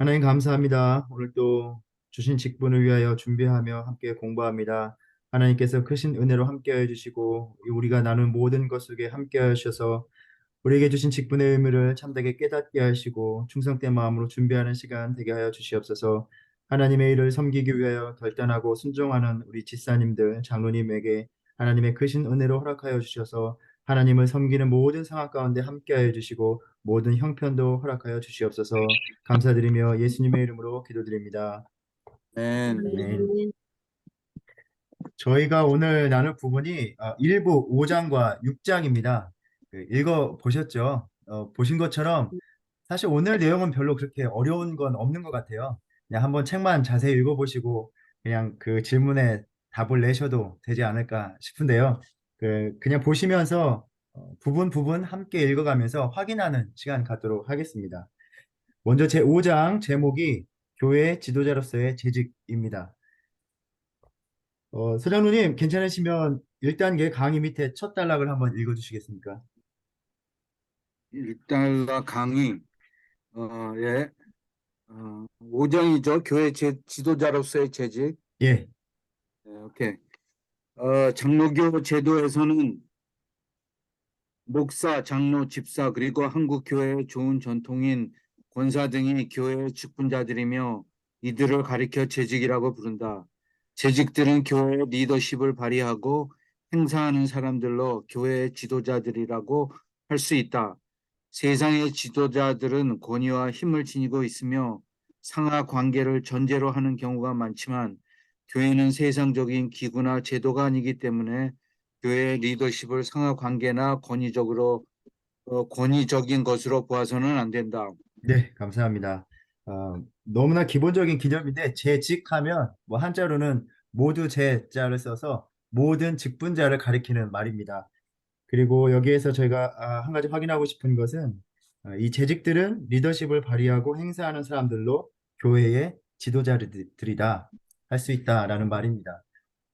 하나님 감사합니다. 오늘 또 주신 직분을 위하여 준비하며 함께 공부합니다. 하나님께서 크신 은혜로 함께해 주시고 우리가 나눈 모든 것 속에 함께해 주셔서 우리에게 주신 직분의 의미를 참되게 깨닫게 하시고 충성된 마음으로 준비하는 시간 되게 하여 주시옵소서. 하나님의 일을 섬기기 위하여 결단하고 순종하는 우리 집사님들, 장로님에게 하나님의 크신 은혜로 허락하여 주셔서 하나님을 섬기는 모든 상황 가운데 함께하여 주시고 모든 형편도 허락하여 주시옵소서. 감사드리며 예수님의 이름으로 기도드립니다. 아멘. 아멘. 아멘. 저희가 오늘 나눌 부분이 일부 5장과 6장입니다. 읽어 보셨죠? 보신 것처럼 사실 오늘 내용은 별로 그렇게 어려운 건 없는 것 같아요. 그냥 한번 책만 자세히 읽어보시고 그냥 그 질문에 답을 내셔도 되지 않을까 싶은데요. 그냥 보시면서 부분 부분 함께 읽어가면서 확인하는 시간 갖도록 하겠습니다. 먼저 제 5장 제목이 교회 지도자로서의 재직입니다. 서장로님 괜찮으시면 1단계 강의 밑에 첫 단락을 한번 읽어주시겠습니까? 1달러 강의, 예, 5장이죠. 교회 지도자로서의 재직. 예, 오케이. 장로교 제도에서는 목사, 장로, 집사, 그리고 한국 교회의 좋은 전통인 권사 등이 교회의 직분자들이며 이들을 가리켜 재직이라고 부른다. 재직들은 교회의 리더십을 발휘하고 행사하는 사람들로 교회의 지도자들이라고 할 수 있다. 세상의 지도자들은 권위와 힘을 지니고 있으며 상하 관계를 전제로 하는 경우가 많지만 교회는 세상적인 기구나 제도가 아니기 때문에 교회의 리더십을 상하 관계나 권위적인 것으로 보아서는 안 된다. 네, 감사합니다. 너무나 기본적인 개념인데 재직하면 뭐 한자로는 모두 재자를 써서 모든 직분자를 가리키는 말입니다. 그리고 여기에서 저희가 한 가지 확인하고 싶은 것은 이 재직들은 리더십을 발휘하고 행사하는 사람들로 교회의 지도자들이다 할 수 있다라는 말입니다.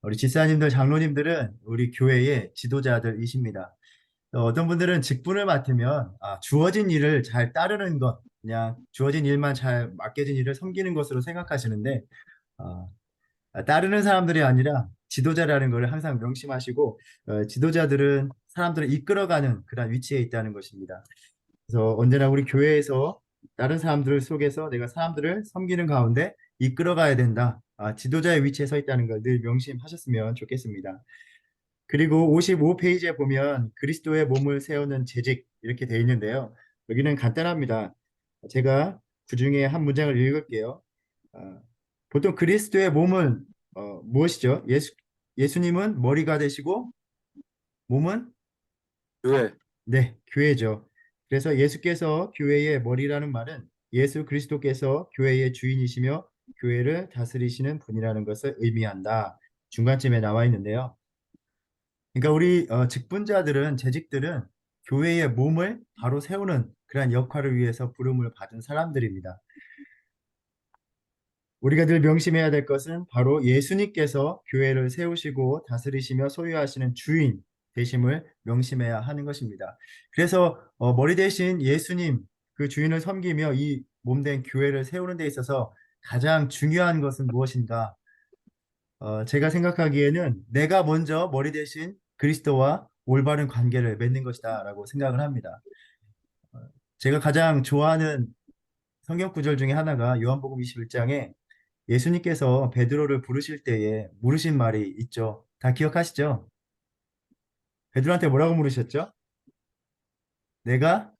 우리 집사님들, 장로님들은 우리 교회의 지도자들이십니다. 어떤 분들은 직분을 맡으면 주어진 일을 잘 따르는 것, 그냥 주어진 일만 잘 맡겨진 일을 섬기는 것으로 생각하시는데 어, 따르는 사람들이 아니라 지도자라는 것을 항상 명심하시고 지도자들은 사람들을 이끌어가는 그런 위치에 있다는 것입니다. 그래서 언제나 우리 교회에서 다른 사람들 속에서 내가 사람들을 섬기는 가운데 이끌어가야 된다. 지도자의 위치에 서 있다는 걸 늘 명심하셨으면 좋겠습니다. 그리고 55페이지에 보면 그리스도의 몸을 세우는 재직 이렇게 되어 있는데요. 여기는 간단합니다. 제가 그 중에 한 문장을 읽을게요. 아, 보통 그리스도의 몸은 무엇이죠? 예수님은 머리가 되시고 몸은 교회. 네, 교회죠. 그래서 예수께서 교회의 머리라는 말은 예수 그리스도께서 교회의 주인이시며 교회를 다스리시는 분이라는 것을 의미한다. 중간쯤에 나와 있는데요. 그러니까 우리 직분자들은 재직들은 교회의 몸을 바로 세우는 그러한 역할을 위해서 부름을 받은 사람들입니다. 우리가 늘 명심해야 될 것은 바로 예수님께서 교회를 세우시고 다스리시며 소유하시는 주인 되심을 명심해야 하는 것입니다. 그래서 머리 대신 예수님 그 주인을 섬기며 이 몸된 교회를 세우는 데 있어서 가장 중요한 것은 무엇인가? 제가 생각하기에는 내가 먼저 머리 대신 그리스도와 올바른 관계를 맺는 것이다라고 생각을 합니다. 어, 제가 가장 좋아하는 성경 구절 중에 하나가 요한복음 21장에 예수님께서 베드로를 부르실 때에 물으신 말이 있죠. 다 기억하시죠? 베드로한테 뭐라고 물으셨죠? 내가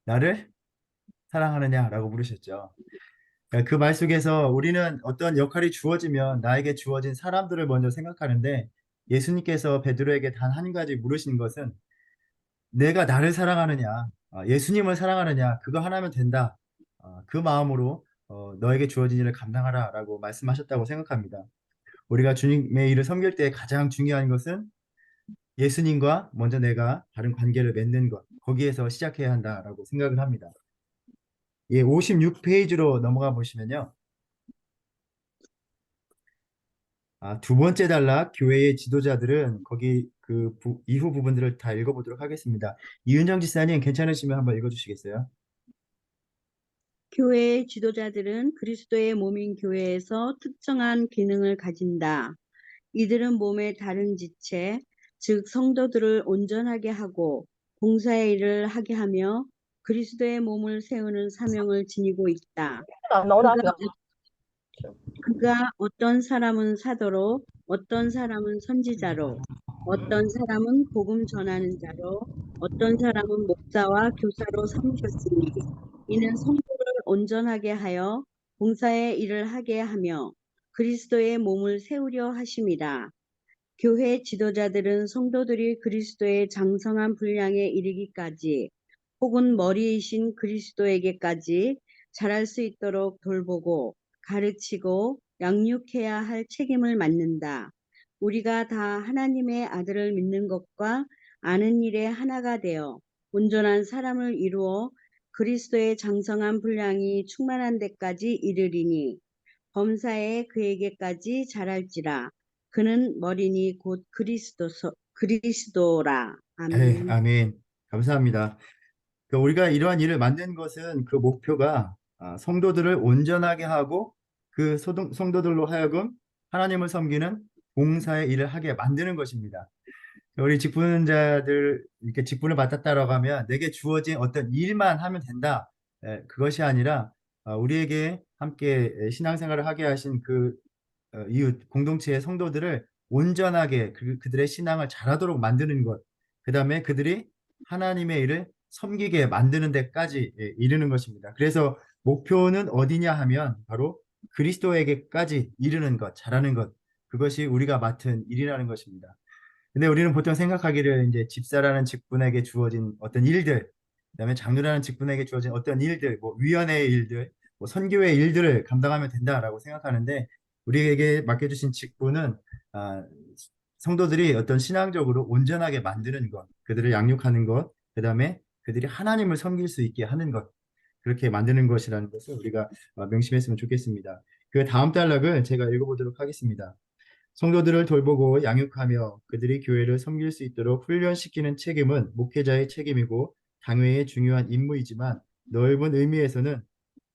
나를 사랑하느냐라고 물으셨죠. 그 말 속에서 우리는 어떤 역할이 주어지면 나에게 주어진 사람들을 먼저 생각하는데 예수님께서 베드로에게 단 한 가지 물으신 것은 내가 나를 사랑하느냐, 예수님을 사랑하느냐, 그거 하나면 된다. 그 마음으로 너에게 주어진 일을 감당하라라고 말씀하셨다고 생각합니다. 우리가 주님의 일을 섬길 때 가장 중요한 것은 예수님과 먼저 내가 바른 관계를 맺는 것, 거기에서 시작해야 한다라고 생각을 합니다. 예, 56페이지로 넘어가 보시면요. 두 번째 단락, 교회의 지도자들은 거기 이후 부분들을 다 읽어보도록 하겠습니다. 이은정 지사님 괜찮으시면 한번 읽어주시겠어요? 교회의 지도자들은 그리스도의 몸인 교회에서 특정한 기능을 가진다. 이들은 몸의 다른 지체, 즉 성도들을 온전하게 하고 봉사의 일을 하게 하며 그리스도의 몸을 세우는 사명을 지니고 있다. 그가 어떤 사람은 사도로, 어떤 사람은 선지자로, 어떤 사람은 복음 전하는 자로, 어떤 사람은 목사와 교사로 삼으셨으니 이는 성도를 온전하게 하여 봉사의 일을 하게 하며 그리스도의 몸을 세우려 하심이라. 교회 지도자들은 성도들이 그리스도의 장성한 분량에 이르기까지 혹은 머리이신 그리스도에게까지 자랄 수 있도록 돌보고 가르치고 양육해야 할 책임을 맡는다. 우리가 다 하나님의 아들을 믿는 것과 아는 일에 하나가 되어 온전한 사람을 이루어 그리스도의 장성한 분량이 충만한 데까지 이르리니 범사에 그에게까지 자랄지라. 그는 머리니 곧 그리스도라. 네, 아멘. 아멘. 감사합니다. 우리가 이러한 일을 만든 것은 그 목표가 성도들을 온전하게 하고 그 성도들로 하여금 하나님을 섬기는 봉사의 일을 하게 만드는 것입니다. 우리 직분자들 이렇게 직분을 맡았다라고 하면 내게 주어진 어떤 일만 하면 된다. 그것이 아니라 우리에게 함께 신앙생활을 하게 하신 그 이웃 공동체의 성도들을 온전하게 그들의 신앙을 잘하도록 만드는 것, 그 다음에 그들이 하나님의 일을 섬기게 만드는 데까지 이르는 것입니다. 그래서 목표는 어디냐 하면 바로 그리스도에게까지 이르는 것, 잘하는 것, 그것이 우리가 맡은 일이라는 것입니다. 근데 우리는 보통 생각하기를 이제 집사라는 직분에게 주어진 어떤 일들, 그다음에 장로라는 직분에게 주어진 어떤 일들, 뭐 위원회의 일들, 뭐 선교의 일들을 감당하면 된다라고 생각하는데 우리에게 맡겨주신 직분은 아, 성도들이 어떤 신앙적으로 온전하게 만드는 것, 그들을 양육하는 것, 그다음에 그들이 하나님을 섬길 수 있게 하는 것, 그렇게 만드는 것이라는 것을 우리가 명심했으면 좋겠습니다. 그 다음 단락을 제가 읽어보도록 하겠습니다. 성도들을 돌보고 양육하며 그들이 교회를 섬길 수 있도록 훈련시키는 책임은 목회자의 책임이고 당회의 중요한 임무이지만 넓은 의미에서는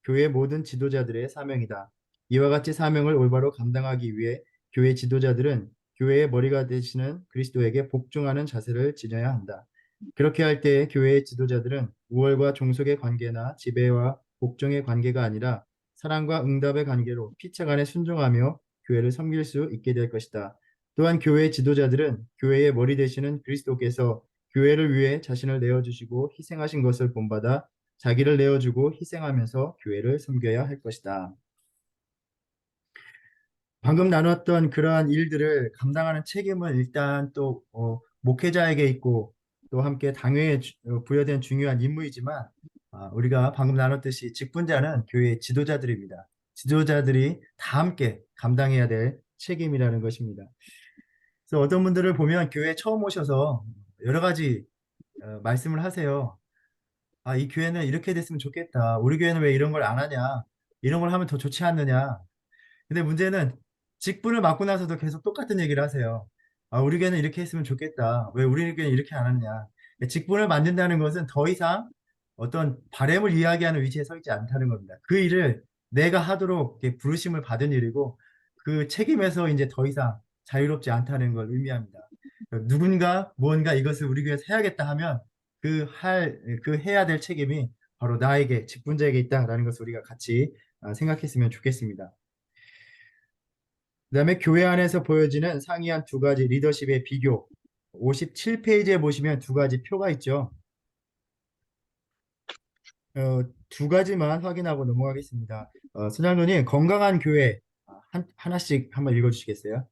교회 모든 지도자들의 사명이다. 이와 같이 사명을 올바로 감당하기 위해 교회 지도자들은 교회의 머리가 되시는 그리스도에게 복종하는 자세를 지녀야 한다. 그렇게 할 때 교회의 지도자들은 우월과 종속의 관계나 지배와 복종의 관계가 아니라 사랑과 응답의 관계로 피차간에 순종하며 교회를 섬길 수 있게 될 것이다. 또한 교회 지도자들은 교회의 머리 되시는 그리스도께서 교회를 위해 자신을 내어주시고 희생하신 것을 본받아 자기를 내어주고 희생하면서 교회를 섬겨야 할 것이다. 방금 나눴던 그러한 일들을 감당하는 책임은 일단 또 목회자에게 있고 또 함께 당회에 부여된 중요한 임무이지만 우리가 방금 나눴듯이 직분자는 교회의 지도자들입니다. 지도자들이 다 함께 감당해야 될 책임이라는 것입니다. 그래서 어떤 분들을 보면 교회에 처음 오셔서 여러 가지 말씀을 하세요. 이 교회는 이렇게 됐으면 좋겠다. 우리 교회는 왜 이런 걸 안 하냐? 이런 걸 하면 더 좋지 않느냐? 근데 문제는 직분을 맡고 나서도 계속 똑같은 얘기를 하세요. 우리 교회는 이렇게 했으면 좋겠다. 왜 우리 교회는 이렇게 안 하느냐? 직분을 맡는다는 것은 더 이상 어떤 바램을 이야기하는 위치에 서 있지 않다는 겁니다. 그 일을 내가 하도록 이렇게 부르심을 받은 일이고 그 책임에서 이제 더 이상 자유롭지 않다는 걸 의미합니다. 누군가 무언가 이것을 우리 교회에서 해야겠다 하면 그 해야 될 책임이 바로 나에게 직분자에게 있다라는 것을 우리가 같이 생각했으면 좋겠습니다. 그다음에 교회 안에서 보여지는 상이한 두 가지 리더십의 비교. 57페이지에 보시면 두 가지 표가 있죠. 두 가지만 확인하고 넘어가겠습니다. 선장로님, 건강한 교회 하나씩 한번 읽어주시겠어요?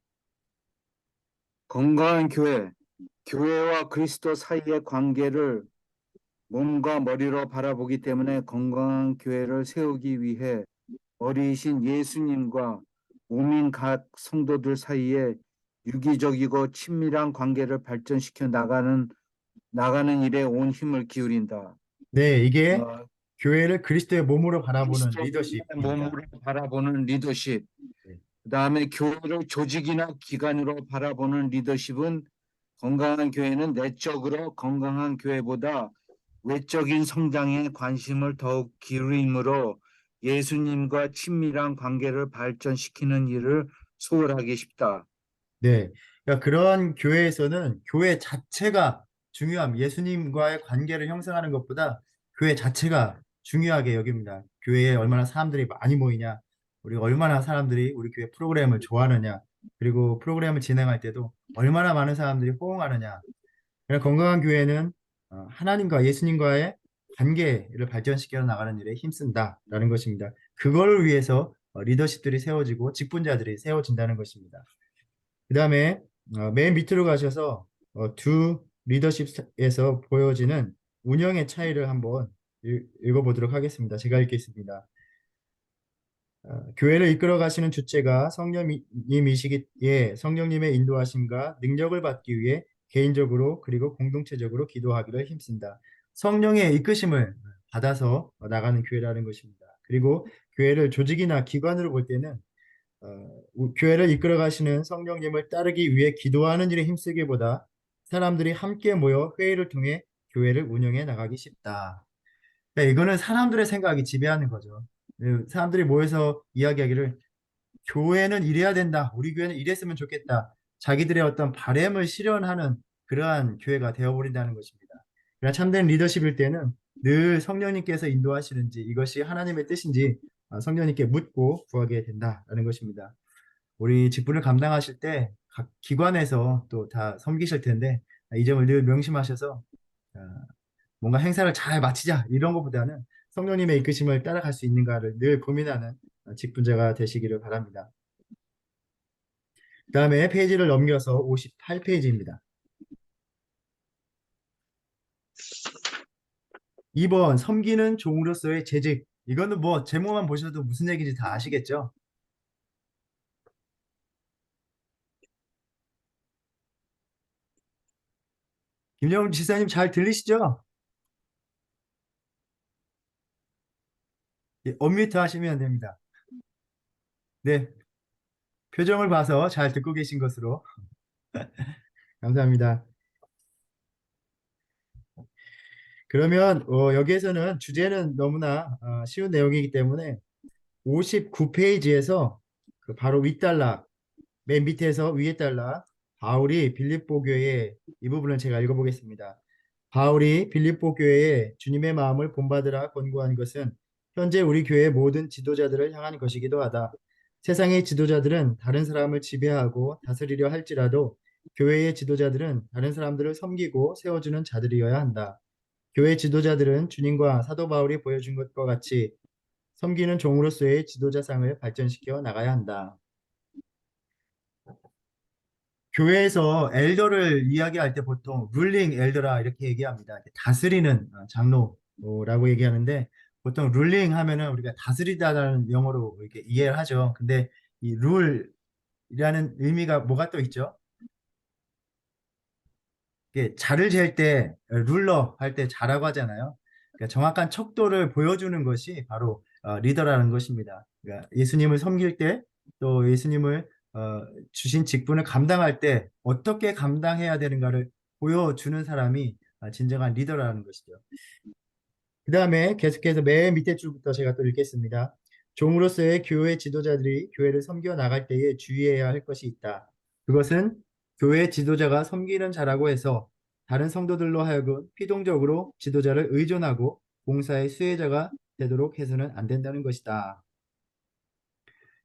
건강한 교회, 교회와 그리스도 사이의 관계를 몸과 머리로 바라보기 때문에 건강한 교회를 세우기 위해 머리이신 예수님과 몸인 각 성도들 사이에 유기적이고 친밀한 관계를 발전시켜 나가는 일에 온 힘을 기울인다. 네, 이게 어, 교회를 그리스도의 몸으로 바라보는 그리스도의 리더십입니다. 몸으로 바라보는 리더십, 네. 그다음에 교회를 조직이나 기관으로 바라보는 리더십은 건강한 교회는 내적으로 건강한 교회보다 외적인 성장에 관심을 더욱 기울이므로 예수님과 친밀한 관계를 발전시키는 일을 소홀하기 쉽다. 네. 그러니까 그런 교회에서는 교회 자체가 예수님과의 관계를 형성하는 것보다 교회 자체가 중요하게 여깁니다. 교회에 얼마나 사람들이 많이 모이냐, 우리 얼마나 사람들이 우리 교회 프로그램을 좋아하느냐, 그리고 프로그램을 진행할 때도 얼마나 많은 사람들이 호응하느냐. 그냥 건강한 교회는 하나님과 예수님과의 관계를 발전시켜 나가는 일에 힘쓴다라는 것입니다. 그걸 위해서 리더십들이 세워지고 직분자들이 세워진다는 것입니다. 그 다음에 맨 밑으로 가셔서 두 리더십에서 보여지는 운영의 차이를 한번 읽어보도록 하겠습니다. 제가 읽겠습니다. 교회를 이끌어 가시는 주체가 성령님이시기에 성령님의 인도하심과 능력을 받기 위해 개인적으로 그리고 공동체적으로 기도하기를 힘쓴다. 성령의 이끄심을 받아서 나가는 교회라는 것입니다. 그리고 교회를 조직이나 기관으로 볼 때는 교회를 이끌어 가시는 성령님을 따르기 위해 기도하는 일에 힘쓰기보다 사람들이 함께 모여 회의를 통해 교회를 운영해 나가기 쉽다. 그러니까 이거는 사람들의 생각이 지배하는 거죠. 사람들이 모여서 이야기하기를 교회는 이래야 된다. 우리 교회는 이랬으면 좋겠다. 자기들의 어떤 바램을 실현하는 그러한 교회가 되어버린다는 것입니다. 그러나 참된 리더십일 때는 늘 성령님께서 인도하시는지 이것이 하나님의 뜻인지 성령님께 묻고 구하게 된다라는 것입니다. 우리 직분을 감당하실 때 각 기관에서 또 다 섬기실 텐데 이 점을 늘 명심하셔서 어, 뭔가 행사를 잘 마치자 이런 것보다는 성령님의 이끄심을 따라갈 수 있는가를 늘 고민하는 직분자가 되시기를 바랍니다. 그 다음에 페이지를 넘겨서 58페이지입니다. 2번 섬기는 종으로서의 재직. 이거는 뭐 제목만 보셔도 무슨 얘기인지 다 아시겠죠? 김영훈 지사님 잘 들리시죠? 예, 언뮤트 하시면 됩니다. 네, 표정을 봐서 잘 듣고 계신 것으로 감사합니다. 그러면 여기에서는 주제는 너무나 쉬운 내용이기 때문에 59페이지에서 그 바로 윗단락, 맨 밑에서 위에 단락, 바울이 빌립보 교회에 이 부분을 제가 읽어보겠습니다. 바울이 빌립보 교회에 주님의 마음을 본받으라 권고한 것은 현재 우리 교회의 모든 지도자들을 향한 것이기도 하다. 세상의 지도자들은 다른 사람을 지배하고 다스리려 할지라도 교회의 지도자들은 다른 사람들을 섬기고 세워주는 자들이어야 한다. 교회 지도자들은 주님과 사도 바울이 보여준 것과 같이 섬기는 종으로서의 지도자상을 발전시켜 나가야 한다. 교회에서 엘더를 이야기할 때 보통 룰링 엘더라 이렇게 얘기합니다. 다스리는 장로라고 얘기하는데 보통 룰링 하면은 우리가 다스리다라는 영어로 이렇게 이해를 하죠. 근데 이 룰이라는 의미가 뭐가 또 있죠? 이게 자를 잴 때 룰러 할 때 자라고 하잖아요. 그러니까 정확한 척도를 보여주는 것이 바로 리더라는 것입니다. 그러니까 예수님을 섬길 때 또 예수님을 주신 직분을 감당할 때 어떻게 감당해야 되는가를 보여주는 사람이 진정한 리더라는 것이죠. 그 다음에 계속해서 맨 밑에 줄부터 제가 또 읽겠습니다. 종으로서의 교회 지도자들이 교회를 섬겨 나갈 때에 주의해야 할 것이 있다. 그것은 교회 지도자가 섬기는 자라고 해서 다른 성도들로 하여금 피동적으로 지도자를 의존하고 봉사의 수혜자가 되도록 해서는 안 된다는 것이다.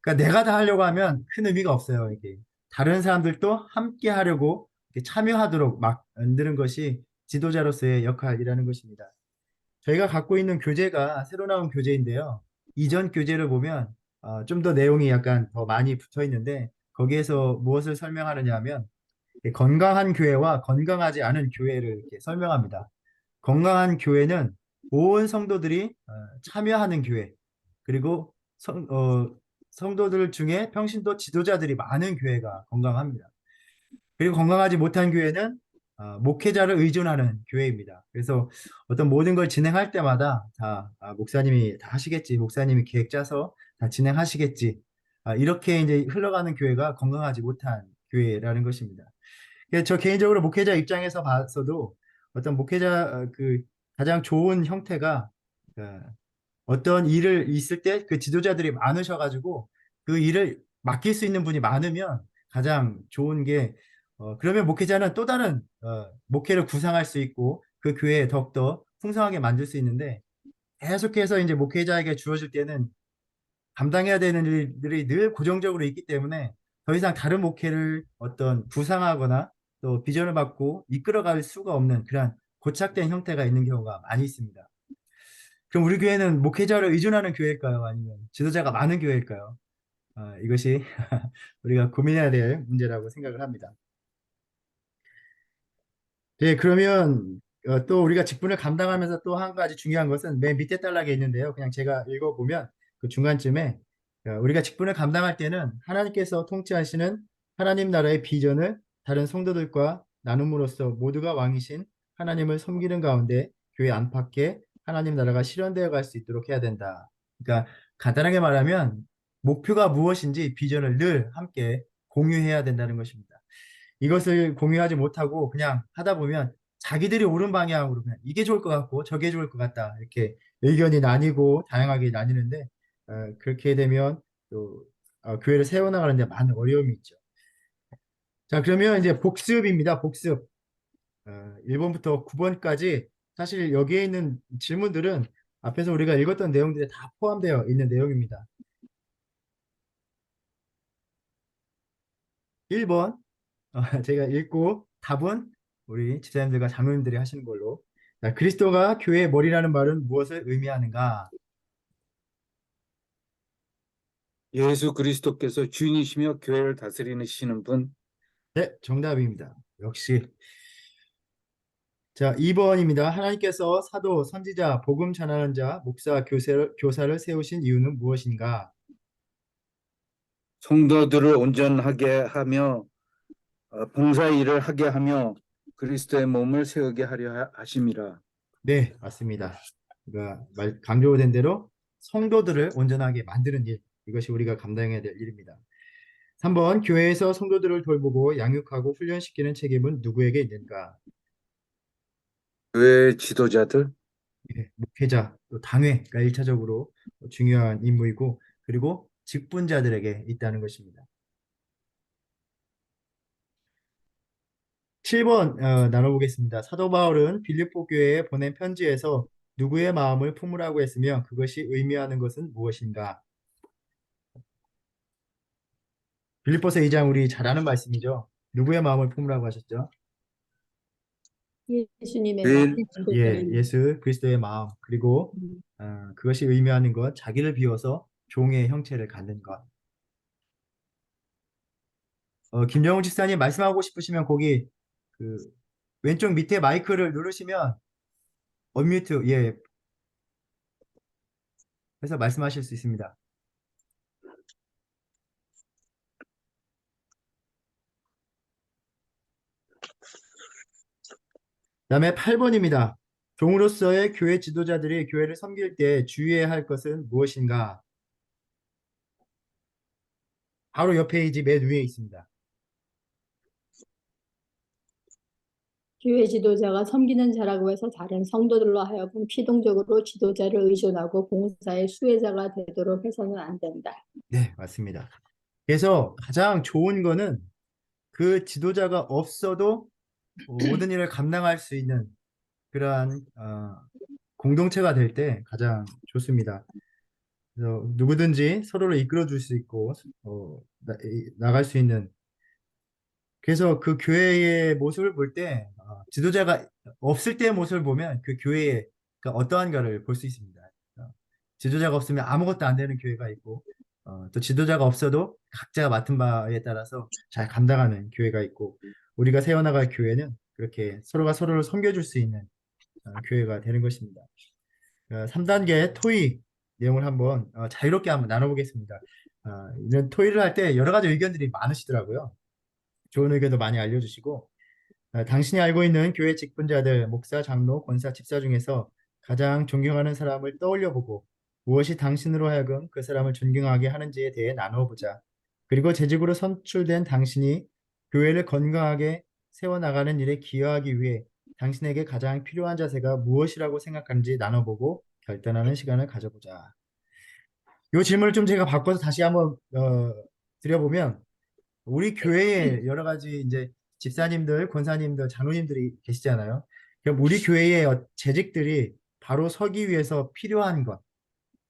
그러니까 내가 다 하려고 하면 큰 의미가 없어요. 이게 다른 사람들도 함께 하려고 이렇게 참여하도록 막 만드는 것이 지도자로서의 역할이라는 것입니다. 저희가 갖고 있는 교재가 새로 나온 교재인데요. 이전 교재를 보면 좀 더 내용이 약간 더 많이 붙어 있는데 거기에서 무엇을 설명하느냐 하면 건강한 교회와 건강하지 않은 교회를 이렇게 설명합니다. 건강한 교회는 온 성도들이 참여하는 교회, 그리고 성도들 중에 평신도 지도자들이 많은 교회가 건강합니다. 그리고 건강하지 못한 교회는 목회자를 의존하는 교회입니다. 그래서 어떤 모든 걸 진행할 때마다 다 목사님이 다 하시겠지, 목사님이 계획 짜서 다 진행하시겠지, 이렇게 이제 흘러가는 교회가 건강하지 못한 교회라는 것입니다. 그래서 저 개인적으로 목회자 입장에서 봐서도 어떤 목회자 그 가장 좋은 형태가 어떤 일을 있을 때 그 지도자들이 많으셔가지고 그 일을 맡길 수 있는 분이 많으면 가장 좋은 게 그러면 목회자는 또 다른 목회를 구상할 수 있고 그 교회에 더욱더 풍성하게 만들 수 있는데 계속해서 이제 목회자에게 주어질 때는 감당해야 되는 일들이 늘 고정적으로 있기 때문에 더 이상 다른 목회를 어떤 구상하거나 또 비전을 받고 이끌어갈 수가 없는 그런 고착된 형태가 있는 경우가 많이 있습니다. 그럼 우리 교회는 목회자를 의존하는 교회일까요? 아니면 지도자가 많은 교회일까요? 이것이 우리가 고민해야 될 문제라고 생각을 합니다. 네, 그러면 또 우리가 직분을 감당하면서 또 한 가지 중요한 것은 맨 밑에 단락에 있는데요. 그냥 제가 읽어보면 그 중간쯤에 우리가 직분을 감당할 때는 하나님께서 통치하시는 하나님 나라의 비전을 다른 성도들과 나눔으로써 모두가 왕이신 하나님을 섬기는 가운데 교회 안팎에 하나님 나라가 실현되어 갈 수 있도록 해야 된다. 그러니까 간단하게 말하면 목표가 무엇인지 비전을 늘 함께 공유해야 된다는 것입니다. 이것을 공유하지 못하고 그냥 하다 보면 자기들이 옳은 방향으로 그냥 이게 좋을 것 같고 저게 좋을 것 같다 이렇게 의견이 나뉘고 다양하게 나뉘는데 그렇게 되면 또 교회를 세워나가는데 많은 어려움이 있죠. 자, 그러면 이제 복습입니다. 복습. 1번부터 9번까지 사실 여기에 있는 질문들은 앞에서 우리가 읽었던 내용들에 다 포함되어 있는 내용입니다. 1번 제가 읽고 답은 우리 집사님들과 장로님들이 하시는 걸로. 자, 그리스도가 교회의 머리라는 말은 무엇을 의미하는가? 예수 그리스도께서 주인이시며 교회를 다스리시는 분. 네, 정답입니다. 역시. 자, 2번입니다. 하나님께서 사도, 선지자, 복음 전하는 자, 목사, 교사를 세우신 이유는 무엇인가? 성도들을 온전하게 하며 봉사 일을 하게 하며 그리스도의 몸을 세우게 하려 하심이라. 네, 맞습니다. 그러니까 강조된 대로 성도들을 온전하게 만드는 일, 이것이 우리가 감당해야 될 일입니다. 3번, 교회에서 성도들을 돌보고 양육하고 훈련시키는 책임은 누구에게 있는가? 교회 지도자들, 예, 목회자, 또 당회가 1차적으로 중요한 임무이고, 그리고 직분자들에게 있다는 것입니다. 7번 나눠보겠습니다. 사도 바울은 빌립보 교회에 보낸 편지에서 누구의 마음을 품으라고 했으며 그것이 의미하는 것은 무엇인가? 빌립보서 2장 우리 잘 아는 말씀이죠. 누구의 마음을 품으라고 하셨죠? 예수님의 교회 마음. 예, 예수 그리스도의 마음. 그리고 그것이 의미하는 것, 자기를 비워서 종의 형체를 갖는 것. 김정훈 집사님 말씀하고 싶으시면 거기 그 왼쪽 밑에 마이크를 누르시면 언뮤트 예 해서 말씀하실 수 있습니다. 그다음에 8번입니다. 종으로서의 교회 지도자들이 교회를 섬길 때 주의해야 할 것은 무엇인가? 바로 옆 페이지 맨 위에 있습니다. 교회 지도자가 섬기는 자라고 해서 다른 성도들로 하여금 피동적으로 지도자를 의존하고 봉사의 수혜자가 되도록 해서는 안 된다. 네, 맞습니다. 그래서 가장 좋은 거는 그 지도자가 없어도 모든 일을 감당할 수 있는 그러한 공동체가 될 때 가장 좋습니다. 그래서 누구든지 서로를 이끌어 줄 수 있고 나갈 수 있는 그래서 그 교회의 모습을 볼 때 지도자가 없을 때의 모습을 보면 그 교회의 어떠한가를 볼 수 있습니다. 지도자가 없으면 아무것도 안 되는 교회가 있고 또 지도자가 없어도 각자가 맡은 바에 따라서 잘 감당하는 교회가 있고 우리가 세워나갈 교회는 그렇게 서로가 서로를 섬겨줄 수 있는 교회가 되는 것입니다. 3단계 토의 내용을 한번 자유롭게 한번 나눠보겠습니다. 이런 토의를 할 때 여러 가지 의견들이 많으시더라고요. 좋은 의견도 많이 알려주시고 당신이 알고 있는 교회 직분자들, 목사, 장로, 권사, 집사 중에서 가장 존경하는 사람을 떠올려 보고 무엇이 당신으로 하여금 그 사람을 존경하게 하는지에 대해 나누어 보자. 그리고 재직으로 선출된 당신이 교회를 건강하게 세워나가는 일에 기여하기 위해 당신에게 가장 필요한 자세가 무엇이라고 생각하는지 나눠보고 결단하는 시간을 가져보자. 이 질문을 좀 제가 바꿔서 다시 한번 드려보면 우리 교회에 여러 가지 이제 집사님들, 권사님들, 장로님들이 계시잖아요. 그럼 우리 교회의 재직들이 바로 서기 위해서 필요한 것,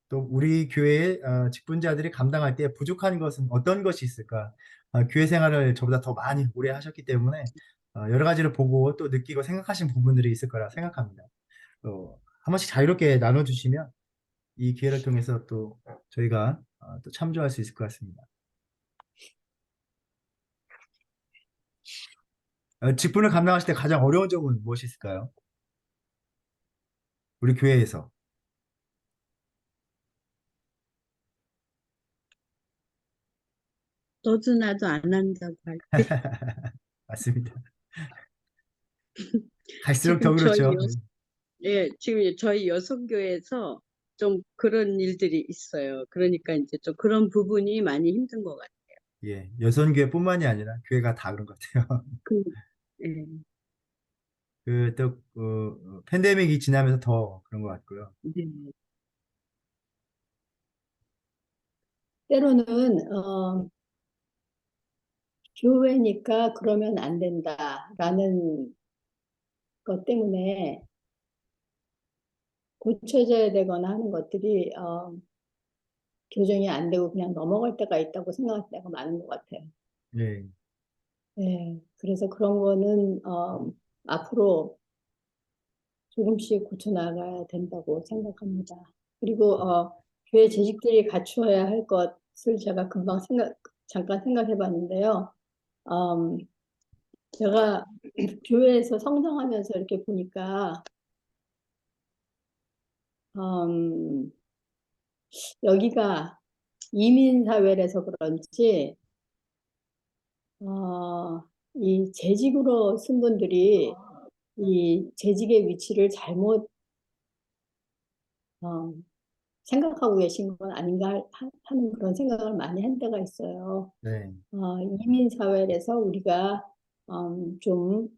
또 우리 교회의 직분자들이 감당할 때 부족한 것은 어떤 것이 있을까? 교회 생활을 저보다 더 많이 오래 하셨기 때문에 여러 가지를 보고 또 느끼고 생각하신 부분들이 있을 거라 생각합니다. 한 번씩 자유롭게 나눠주시면 이 기회를 통해서 또 저희가 또 참조할 수 있을 것 같습니다. 직분을 감당하실 때 가장 어려운 점은 무엇이 있을까요? 우리 교회에서. 너도 나도 안 한다고 할 때. 맞습니다. 갈수록 더 지금 저희 그렇죠. 예, 지금 저희 여성교회에서 좀 그런 일들이 있어요. 그러니까 이제 좀 그런 부분이 많이 힘든 것 같아요. 예, 여선교회뿐만이 아니라 교회가 다 그런 것 같아요. 그, 예, 또 팬데믹이 지나면서 더 그런 것 같고요. 네, 때로는 교회니까 그러면 안 된다라는 것 때문에 고쳐져야 되거나 하는 것들이 교정이 안 되고 그냥 넘어갈 때가 있다고 생각할 때가 많은 것 같아요. 예, 네, 그래서 그런 거는 앞으로 조금씩 고쳐나가야 된다고 생각합니다. 그리고 교회 재직들이 갖추어야 할 것을 제가 금방 잠깐 생각해 봤는데요. 음, 제가 교회에서 성장하면서 이렇게 보니까 음, 여기가 이민 사회라서 그런지 이 재직으로 쓴 분들이 이 재직의 위치를 잘못 어, 생각하고 계신 건 아닌가 하는 그런 생각을 많이 한 때가 있어요. 네, 이민 사회에서 우리가 좀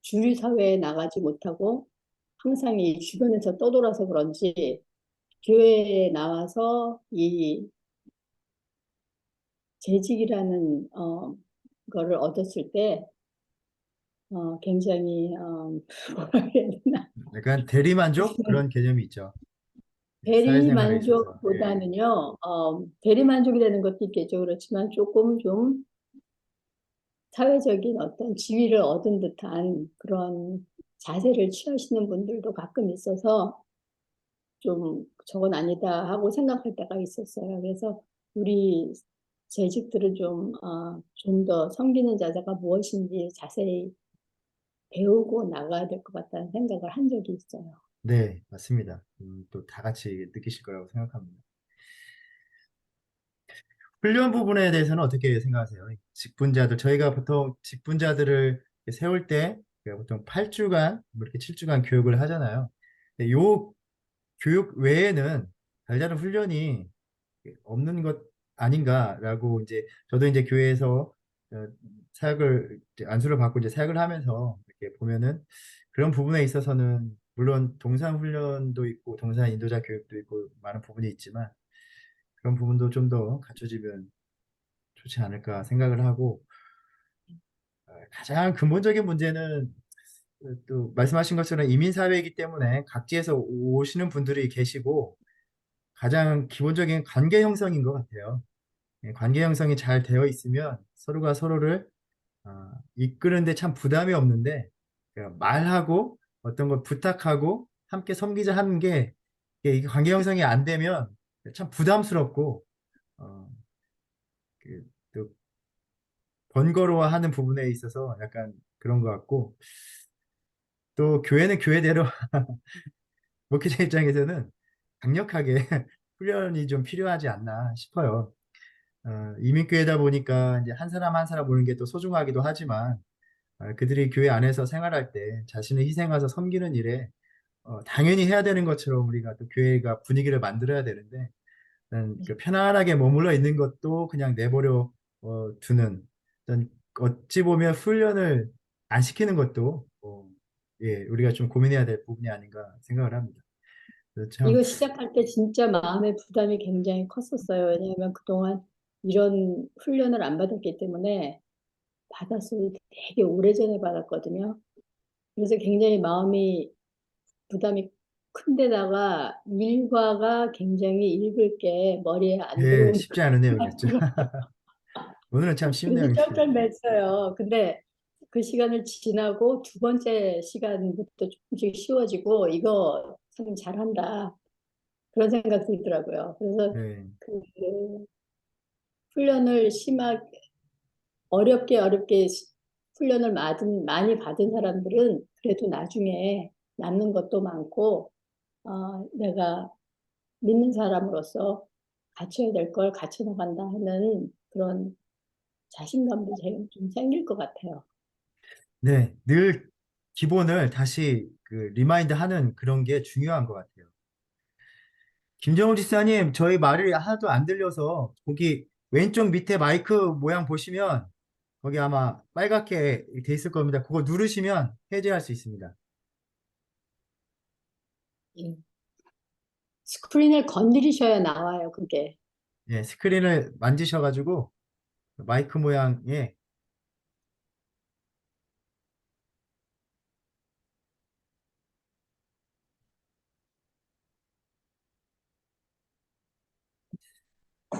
주류 사회에 나가지 못하고 항상 이 주변에서 떠돌아서 그런지 교회에 나와서 이 재직이라는 거를 얻었을 때 굉장히 뭐라 해야 되나 약간 대리만족 그런 개념이 있죠. 대리 사회생활에 있어서. 예, 만족보다는요 대리 만족이 되는 것도 있겠죠. 그렇지만 조금 좀 사회적인 어떤 지위를 얻은 듯한 그런 자세를 취하시는 분들도 가끔 있어서 좀 저건 아니다 하고 생각할 때가 있었어요. 그래서 우리 재직들은 좀 더 섬기는 자세가 무엇인지 자세히 배우고 나가야 될 것 같다는 생각을 한 적이 있어요. 네, 맞습니다. 또 다 같이 느끼실 거라고 생각합니다. 훈련 부분에 대해서는 어떻게 생각하세요? 직분자들, 저희가 보통 직분자들을 세울 때 저희가 보통 8주간, 뭐 이렇게 7주간 교육을 하잖아요. 근데 요 교육 외에는 별다른 훈련이 없는 것 아닌가라고 이제 저도 이제 교회에서 사역을 이제 안수를 받고 이제 사역을 하면서 이렇게 보면은 그런 부분에 있어서는 물론 동산 훈련도 있고 동산 인도자 교육도 있고 많은 부분이 있지만 그런 부분도 좀 더 갖춰지면 좋지 않을까 생각을 하고 가장 근본적인 문제는 또 말씀하신 것처럼 이민 사회이기 때문에 각지에서 오시는 분들이 계시고 가장 기본적인 관계 형성인 것 같아요. 관계 형성이 잘 되어 있으면 서로가 서로를 이끄는데 참 부담이 없는데 그러니까 말하고 어떤 걸 부탁하고 함께 섬기자 하는 게 이게 관계 형성이 안 되면 참 부담스럽고 어, 또 번거로워하는 부분에 있어서 약간 그런 것 같고 또 교회는 교회대로 목회자 입장에서는 강력하게 훈련이 좀 필요하지 않나 싶어요. 이민교회다 보니까 이제 한 사람 한 사람 보는 게 또 소중하기도 하지만 그들이 교회 안에서 생활할 때 자신을 희생해서 섬기는 일에 당연히 해야 되는 것처럼 우리가 또 교회가 분위기를 만들어야 되는데 그 편안하게 머물러 있는 것도 그냥 내버려 두는 어떤 어찌 보면 훈련을 안 시키는 것도 예, 우리가 좀 고민해야 될 부분이 아닌가 생각을 합니다. 참, 이거 시작할 때 진짜 마음의 부담이 굉장히 컸었어요. 왜냐하면 그동안 이런 훈련을 안 받았기 때문에 받았어도 되게 오래전에 받았거든요. 그래서 굉장히 마음이 부담이 큰데다가 일과가 굉장히 읽을 게 머리에 안 예, 들어오는 쉽지 않으네요, 그렇죠? 것 같더라고요. 오늘은 참 쉽네요, 그래서 이게. 쩔쩔 맸어요. 근데 그 시간을 지나고 두 번째 시간부터 조금씩 쉬워지고 이거 참 잘한다. 그런 생각 들더라고요. 그래서 예, 그 훈련을 심하게 어렵게 훈련을 많이 받은 사람들은 그래도 나중에 남는 것도 많고 내가 믿는 사람으로서 갖춰야 될 걸 갖춰 나간다 하는 그런 자신감도 좀 생길 것 같아요. 네, 늘 기본을 다시 그 리마인드 하는 그런 게 중요한 것 같아요. 김정우 지사님, 저희 말이 하나도 안 들려서 거기 왼쪽 밑에 마이크 모양 보시면 거기 아마 빨갛게 돼 있을 겁니다. 그거 누르시면 해제할 수 있습니다. 예. 스크린을 건드리셔야 나와요, 그게. 예, 스크린을 만지셔가지고 마이크 모양에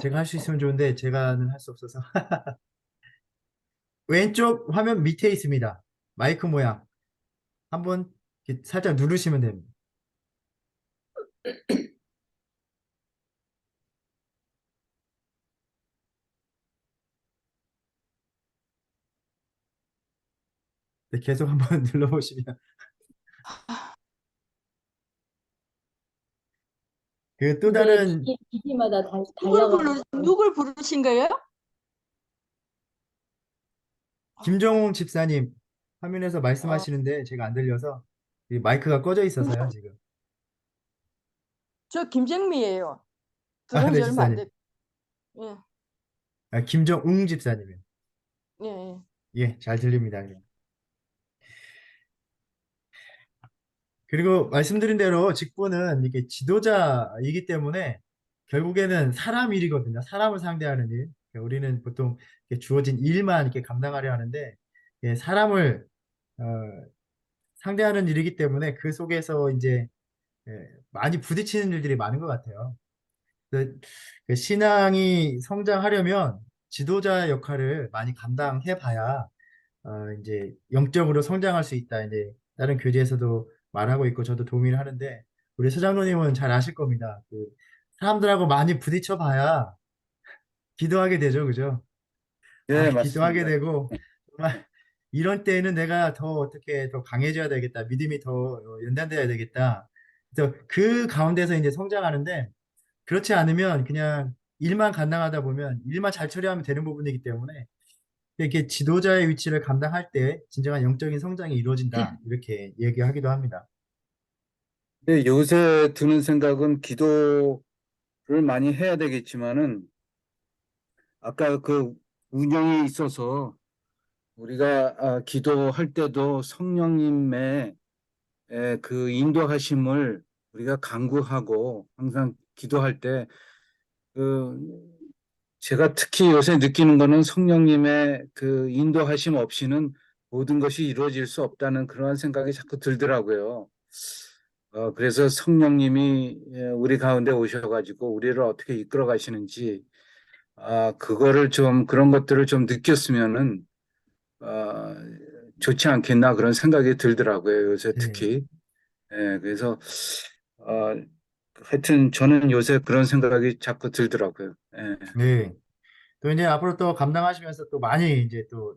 제가 할 수 있으면 좋은데 제가는 할 수 없어서 왼쪽 화면 밑에 있습니다. 마이크 모양 한번 이렇게 살짝 누르시면 됩니다. 네, 계속 한번 눌러보시면 그 또 근데 다른 기기마다 달라가지고 누굴 부르신 거예요? 김정웅 집사님 화면에서 어, 말씀하시는데 제가 안 들려서 이 마이크가 꺼져 있어서요 지금. 저 김정미예요. 아, 들어온 네 지 얼마 안 집사님. 됐. 예, 아, 김정웅 집사님이요. 예, 예. 예, 잘 들립니다. 예. 그리고 말씀드린 대로 직분은 이게 지도자이기 때문에 결국에는 사람 일이거든요. 사람을 상대하는 일. 그러니까 우리는 보통 이렇게 주어진 일만 이렇게 감당하려 하는데 예, 사람을 어, 상대하는 일이기 때문에 그 속에서 이제 예, 많이 부딪히는 일들이 많은 것 같아요. 그 신앙이 성장하려면 지도자 역할을 많이 감당해 봐야 이제 영적으로 성장할 수 있다. 이제 다른 교재에서도 말하고 있고 저도 동의를 하는데 우리 서장로님은 잘 아실 겁니다. 그 사람들하고 많이 부딪혀 봐야 기도하게 되죠. 그죠? 예, 기도하게 맞습니다. 되고 정말 이런 때에는 내가 더 어떻게 더 강해져야 되겠다. 믿음이 더 연단돼야 되겠다. 그래서 그 가운데서 이제 성장하는데 그렇지 않으면 그냥 일만 감당하다 보면 일만 잘 처리하면 되는 부분이기 때문에 이렇게 지도자의 위치를 감당할 때 진정한 영적인 성장이 이루어진다. 이렇게 얘기하기도 합니다. 근데 요새 드는 생각은 기도를 많이 해야 되겠지만은 아까 그 운영에 있어서 우리가 기도할 때도 성령님의 그 인도하심을 우리가 간구하고 항상 기도할 때 그 제가 특히 요새 느끼는 거는 성령님의 그 인도하심 없이는 모든 것이 이루어질 수 없다는 그러한 생각이 자꾸 들더라고요. 그래서 성령님이 우리 가운데 오셔가지고 우리를 어떻게 이끌어 가시는지 그거를 좀 그런 것들을 좀 느꼈으면은 어, 좋지 않겠나 그런 생각이 들더라고요. 요새 네. 특히. 예, 그래서 어, 하여튼 저는 요새 그런 생각이 자꾸 들더라고요. 예. 네. 또 이제 앞으로 또 감당하시면서 또 많이 이제 또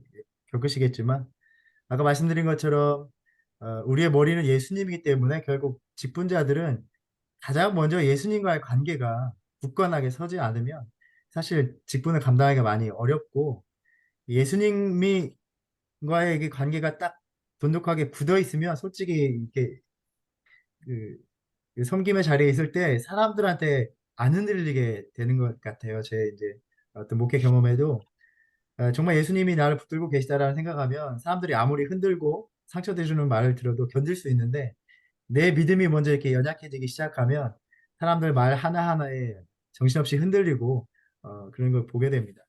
겪으시겠지만 아까 말씀드린 것처럼 우리의 머리는 예수님이기 때문에 결국 직분자들은 가장 먼저 예수님과의 관계가 굳건하게 서지 않으면 사실 직분을 감당하기가 많이 어렵고 예수님이 과의 이 관계가 딱 돈독하게 굳어 있으면 솔직히 이렇게 그, 그 섬김의 자리에 있을 때 사람들한테 안 흔들리게 되는 것 같아요. 제 이제 어떤 목회 경험에도 정말 예수님이 나를 붙들고 계시다라는 생각하면 사람들이 아무리 흔들고 상처 내주는 말을 들어도 견딜 수 있는데 내 믿음이 먼저 이렇게 연약해지기 시작하면 사람들 말 하나하나에 정신없이 흔들리고 그런 걸 보게 됩니다.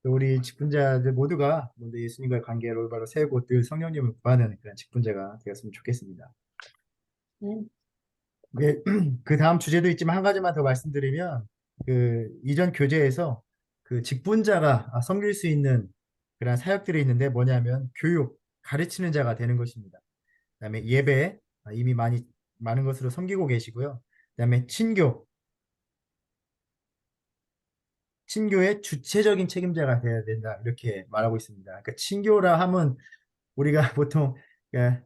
또 우리 직분자들 모두가 먼저 예수님과의 관계를 올바로 세우고 늘 성령님을 구하는 그런 직분자가 되었으면 좋겠습니다. 네. 네, 그 다음 주제도 있지만 한 가지만 더 말씀드리면 그 이전 교재에서 그 직분자가 섬길 수 있는 그런 사역들이 있는데 뭐냐면 교육, 가르치는 자가 되는 것입니다. 그다음에 예배 이미 많은 것으로 섬기고 계시고요. 그다음에 친교의 주체적인 책임자가 되어야 된다 이렇게 말하고 있습니다. 그러니까 친교라 하면 우리가 보통 그러니까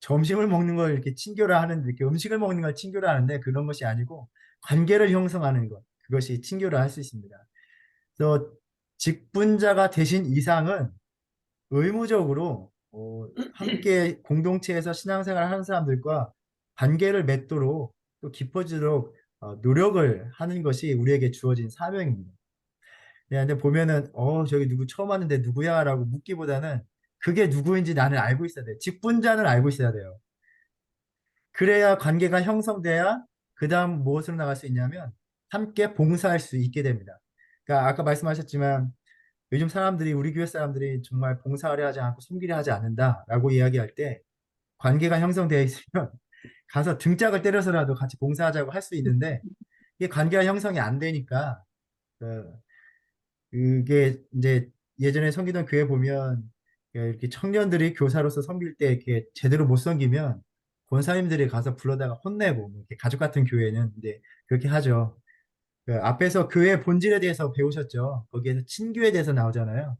점심을 먹는 걸 이렇게 친교라 하는 이렇게 음식을 먹는 걸 친교라 하는데 그런 것이 아니고 관계를 형성하는 것 그것이 친교라 할 수 있습니다. 그래서 직분자가 되신 이상은 의무적으로 함께 공동체에서 신앙생활을 하는 사람들과 관계를 맺도록 또 깊어지도록 노력을 하는 것이 우리에게 주어진 사명입니다. 야, 근데 보면은 저기 누구 처음 왔는데 누구야라고 묻기보다는 그게 누구인지 나는 알고 있어야 돼. 직분자는 알고 있어야 돼요. 그래야 관계가 형성돼야 그 다음 무엇으로 나갈 수 있냐면 함께 봉사할 수 있게 됩니다. 그러니까 아까 말씀하셨지만 요즘 사람들이 우리 교회 사람들이 정말 봉사를 하지 않고 섬기려 하지 않는다라고 이야기할 때 관계가 형성되어 있으면 가서 등짝을 때려서라도 같이 봉사하자고 할 수 있는데 이게 관계가 형성이 안 되니까 그 그게 이제 예전에 섬기던 교회 보면 이렇게 청년들이 교사로서 섬길 때 이렇게 제대로 못 섬기면 권사님들이 가서 불러다가 혼내고 뭐 이렇게 가족 같은 교회는 이제 그렇게 하죠. 그 앞에서 교회 본질에 대해서 배우셨죠. 거기에서 친교에 대해서 나오잖아요.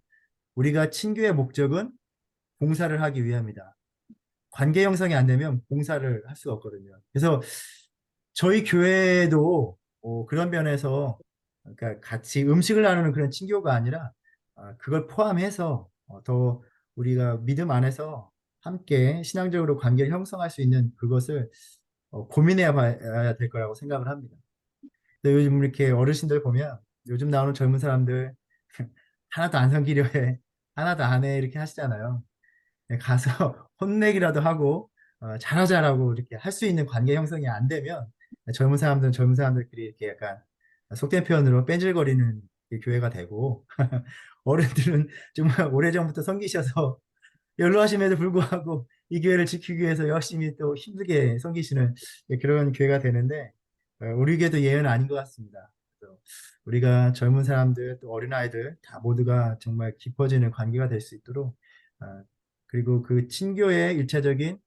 우리가 친교의 목적은 봉사를 하기 위함이다. 관계 형성이 안 되면 봉사를 할 수가 없거든요. 그래서 저희 교회도 그런 면에서 그러니까 같이 음식을 나누는 그런 친교가 아니라 그걸 포함해서 더 우리가 믿음 안에서 함께 신앙적으로 관계를 형성할 수 있는 그것을 고민해 봐야 될 거라고 생각을 합니다. 근데 요즘 이렇게 어르신들 보면 요즘 나오는 젊은 사람들 하나도 안 섬기려 해. 하나도 안 해. 이렇게 하시잖아요. 네, 가서 혼내기라도 하고 잘하자라고 이렇게 할 수 있는 관계 형성이 안 되면 젊은 사람들은 젊은 사람들끼리 이렇게 약간 속된 표현으로 뺀질거리는 교회가 되고 어른들은 정말 오래전부터 섬기셔서 연로하심에도 불구하고 이 교회를 지키기 위해서 열심히 또 힘들게 섬기시는 그런 교회가 되는데 우리 교회도 예외는 아닌 것 같습니다. 그래서 우리가 젊은 사람들 또 어린아이들 다 모두가 정말 깊어지는 관계가 될 수 있도록 어, 그리고 그 친교의 일차적인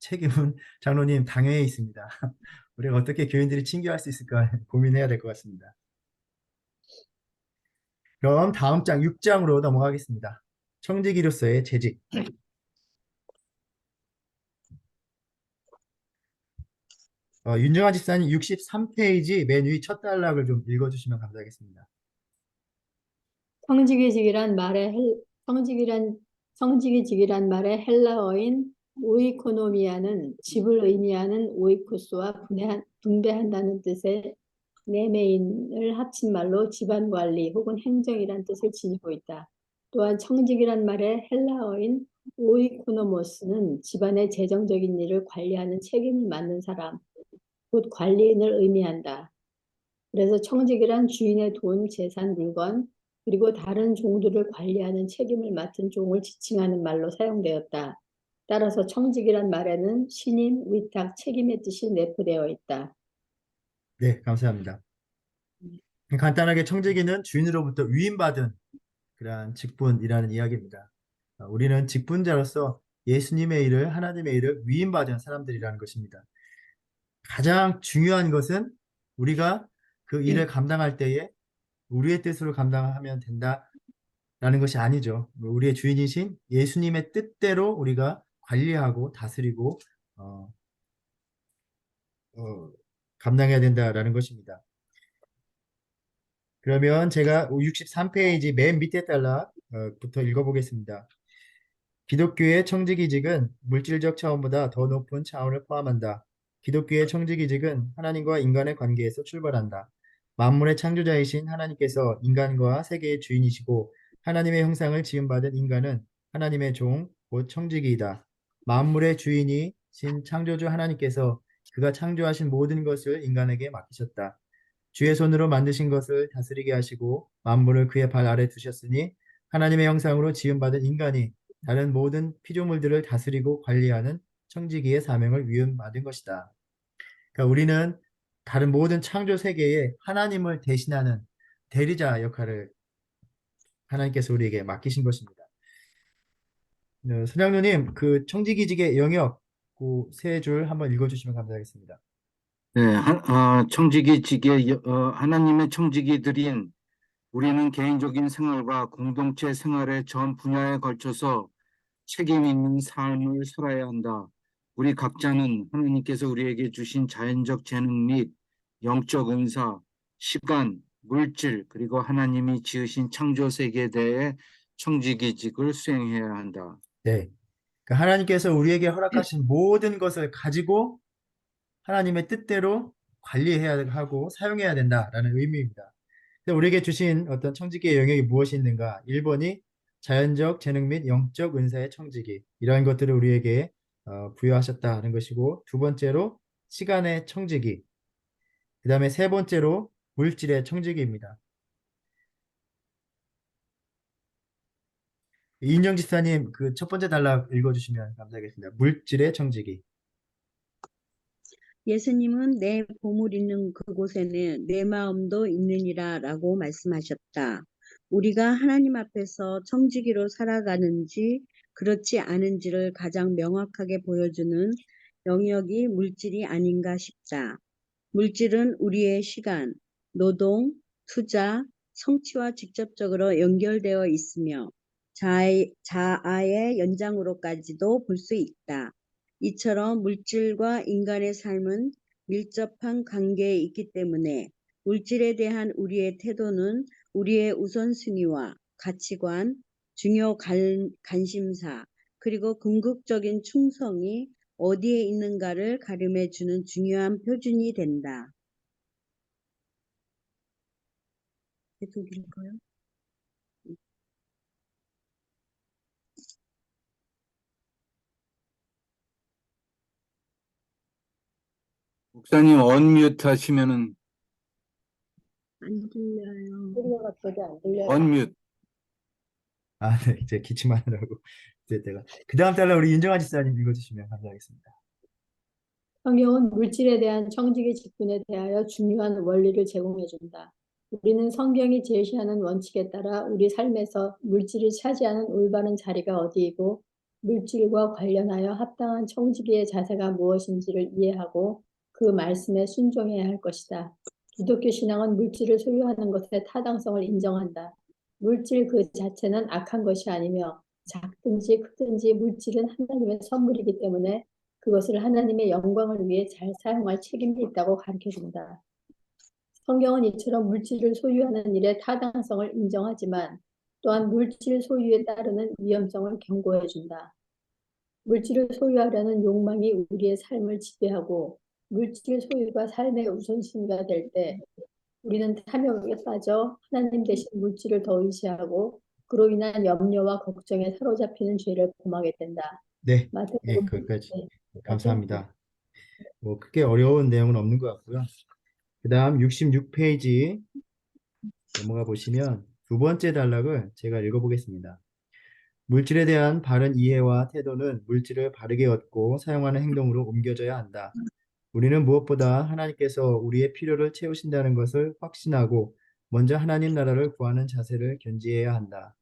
책임은 장로님 당회에 있습니다. 우리가 어떻게 교인들이 친교할 수 있을까 고민해야 될 것 같습니다. 그럼 다음 장 6장으로 넘어가겠습니다. 청지기로서의 재직. 윤정아 집사님 63페이지 맨 위 첫 단락을 좀 읽어주시면 감사하겠습니다. 성직이직이란 말의 헬라어인 오이코노미아는 집을 의미하는 오이쿠스와 분배한다는 뜻의 네메인을 합친 말로 집안 관리 혹은 행정이란 뜻을 지니고 있다. 또한 청직이란 말의 헬라어인 오이코노모스는 집안의 재정적인 일을 관리하는 책임을 맡는 사람, 곧 관리인을 의미한다. 그래서 청직이란 주인의 돈, 재산, 물건, 그리고 다른 종들을 관리하는 책임을 맡은 종을 지칭하는 말로 사용되었다. 따라서 청직이란 말에는 신임, 위탁, 책임의 뜻이 내포되어 있다. 네, 감사합니다. 간단하게 청지기는 주인으로부터 위임받은 그러한 직분이라는 이야기입니다. 우리는 직분자로서 예수님의 일을, 하나님의 일을 위임받은 사람들이라는 것입니다. 가장 중요한 것은 우리가 그 일을 감당할 때에 우리의 뜻으로 감당하면 된다라는 것이 아니죠. 우리의 주인이신 예수님의 뜻대로 우리가 관리하고 다스리고 어, 어, 감당해야 된다라는 것입니다. 그러면 제가 63페이지 맨 밑에 달락부터 읽어보겠습니다. 기독교의 청지기직은 물질적 차원보다 더 높은 차원을 포함한다. 기독교의 청지기직은 하나님과 인간의 관계에서 출발한다. 만물의 창조자이신 하나님께서 인간과 세계의 주인이시고 하나님의 형상을 지음받은 인간은 하나님의 종, 곧 청지기이다. 만물의 주인이 창조주 하나님께서 그가 창조하신 모든 것을 인간에게 맡기셨다. 주의 손으로 만드신 것을 다스리게 하시고 만물을 그의 발 아래 두셨으니 하나님의 형상으로 지음받은 인간이 다른 모든 피조물들을 다스리고 관리하는 청지기의 사명을 위임받은 것이다. 그러니까 우리는 다른 모든 창조 세계에 하나님을 대신하는 대리자 역할을 하나님께서 우리에게 맡기신 것입니다. 네, 선장로님, 그 청지기직의 영역 그 세 줄 한번 읽어주시면 감사하겠습니다. 네, 하나님의 청지기들인 우리는 개인적인 생활과 공동체 생활의 전 분야에 걸쳐서 책임 있는 삶을 살아야 한다. 우리 각자는 하나님께서 우리에게 주신 자연적 재능 및 영적 은사, 시간, 물질, 그리고 하나님이 지으신 창조 세계에 대해 청지기직을 수행해야 한다. 네. 그러니까 하나님께서 우리에게 허락하신 모든 것을 가지고 하나님의 뜻대로 관리해야 하고 사용해야 된다라는 의미입니다. 그래서 우리에게 주신 어떤 청지기의 영역이 무엇이 있는가? 1번이 자연적 재능 및 영적 은사의 청지기. 이러한 것들을 우리에게 부여하셨다는 것이고, 두 번째로 시간의 청지기. 그 다음에 세 번째로 물질의 청지기입니다. 이인정 지사님, 그 첫 번째 단락 읽어주시면 감사하겠습니다. 물질의 청지기. 예수님은 내 보물 있는 그곳에는 내 마음도 있느니라 라고 말씀하셨다. 우리가 하나님 앞에서 청지기로 살아가는지 그렇지 않은지를 가장 명확하게 보여주는 영역이 물질이 아닌가 싶다. 물질은 우리의 시간, 노동, 투자, 성취와 직접적으로 연결되어 있으며 자아의 연장으로까지도 볼 수 있다. 이처럼 물질과 인간의 삶은 밀접한 관계에 있기 때문에 물질에 대한 우리의 태도는 우리의 우선순위와 가치관, 중요 관심사, 그리고 궁극적인 충성이 어디에 있는가를 가름해 주는 중요한 표준이 된다. 계속 읽어요. 목사님 언뮤트 하시면은 안 들려요. 소리가 갑자기 안 들려요. 언뮤트. 아, 네, 이제 기침하느라고. 이제 내가. 그 다음 달라 우리 윤정아 지사님 읽어주시면 감사하겠습니다. 성경은 물질에 대한 청지기 직분에 대하여 중요한 원리를 제공해 준다. 우리는 성경이 제시하는 원칙에 따라 우리 삶에서 물질이 차지하는 올바른 자리가 어디이고 물질과 관련하여 합당한 청지기의 자세가 무엇인지를 이해하고 그 말씀에 순종해야 할 것이다. 기독교 신앙은 물질을 소유하는 것의 타당성을 인정한다. 물질 그 자체는 악한 것이 아니며 작든지 크든지 물질은 하나님의 선물이기 때문에 그것을 하나님의 영광을 위해 잘 사용할 책임이 있다고 가르쳐준다. 성경은 이처럼 물질을 소유하는 일의 타당성을 인정하지만 또한 물질 소유에 따르는 위험성을 경고해준다. 물질을 소유하려는 욕망이 우리의 삶을 지배하고 물질 소유가 삶의 우선순위가 될 때 우리는 탐욕에 빠져 하나님 대신 물질을 더 의지하고 그로 인한 염려와 걱정에 사로잡히는 죄를 범하게 된다. 네, 예, 마태복음 거기까지. 네, 감사합니다. 뭐 크게 어려운 내용은 없는 것 같고요. 그 다음 66페이지 넘어가 보시면 두 번째 단락을 제가 읽어보겠습니다. 물질에 대한 바른 이해와 태도는 물질을 바르게 얻고 사용하는 행동으로 옮겨져야 한다. 우리는 무엇보다 하나님께서 우리의 필요를 채우신다는 것을 확신하고 먼저 하나님 나라를 구하는 자세를 견지해야 한다.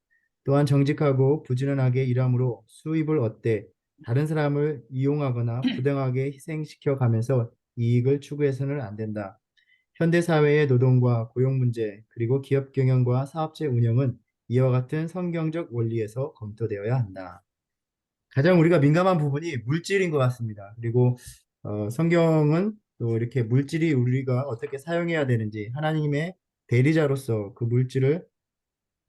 또한 정직하고 부지런하게 일함으로 수입을 얻되 다른 사람을 이용하거나 부당하게 희생시켜 가면서 이익을 추구해서는 안 된다. 현대 사회의 노동과 고용 문제, 그리고 기업 경영과 사업체 운영은 이와 같은 성경적 원리에서 검토되어야 한다. 가장 우리가 민감한 부분이 물질인 것 같습니다. 그리고 성경은 또 이렇게 물질이 우리가 어떻게 사용해야 되는지, 하나님의 대리자로서 그 물질을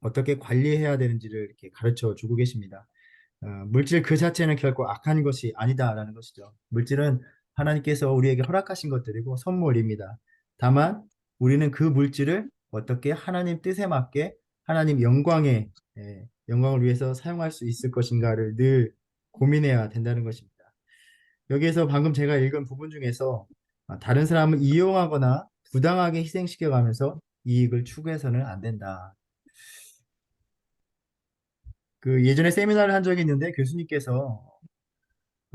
어떻게 관리해야 되는지를 이렇게 가르쳐 주고 계십니다. 물질 그 자체는 결코 악한 것이 아니다라는 것이죠. 물질은 하나님께서 우리에게 허락하신 것들이고 선물입니다. 다만 우리는 그 물질을 어떻게 하나님 뜻에 맞게 하나님 영광을 위해서 사용할 수 있을 것인가를 늘 고민해야 된다는 것입니다. 여기에서 방금 제가 읽은 부분 중에서 다른 사람을 이용하거나 부당하게 희생시켜가면서 이익을 추구해서는 안 된다. 그 예전에 세미나를 한 적이 있는데 교수님께서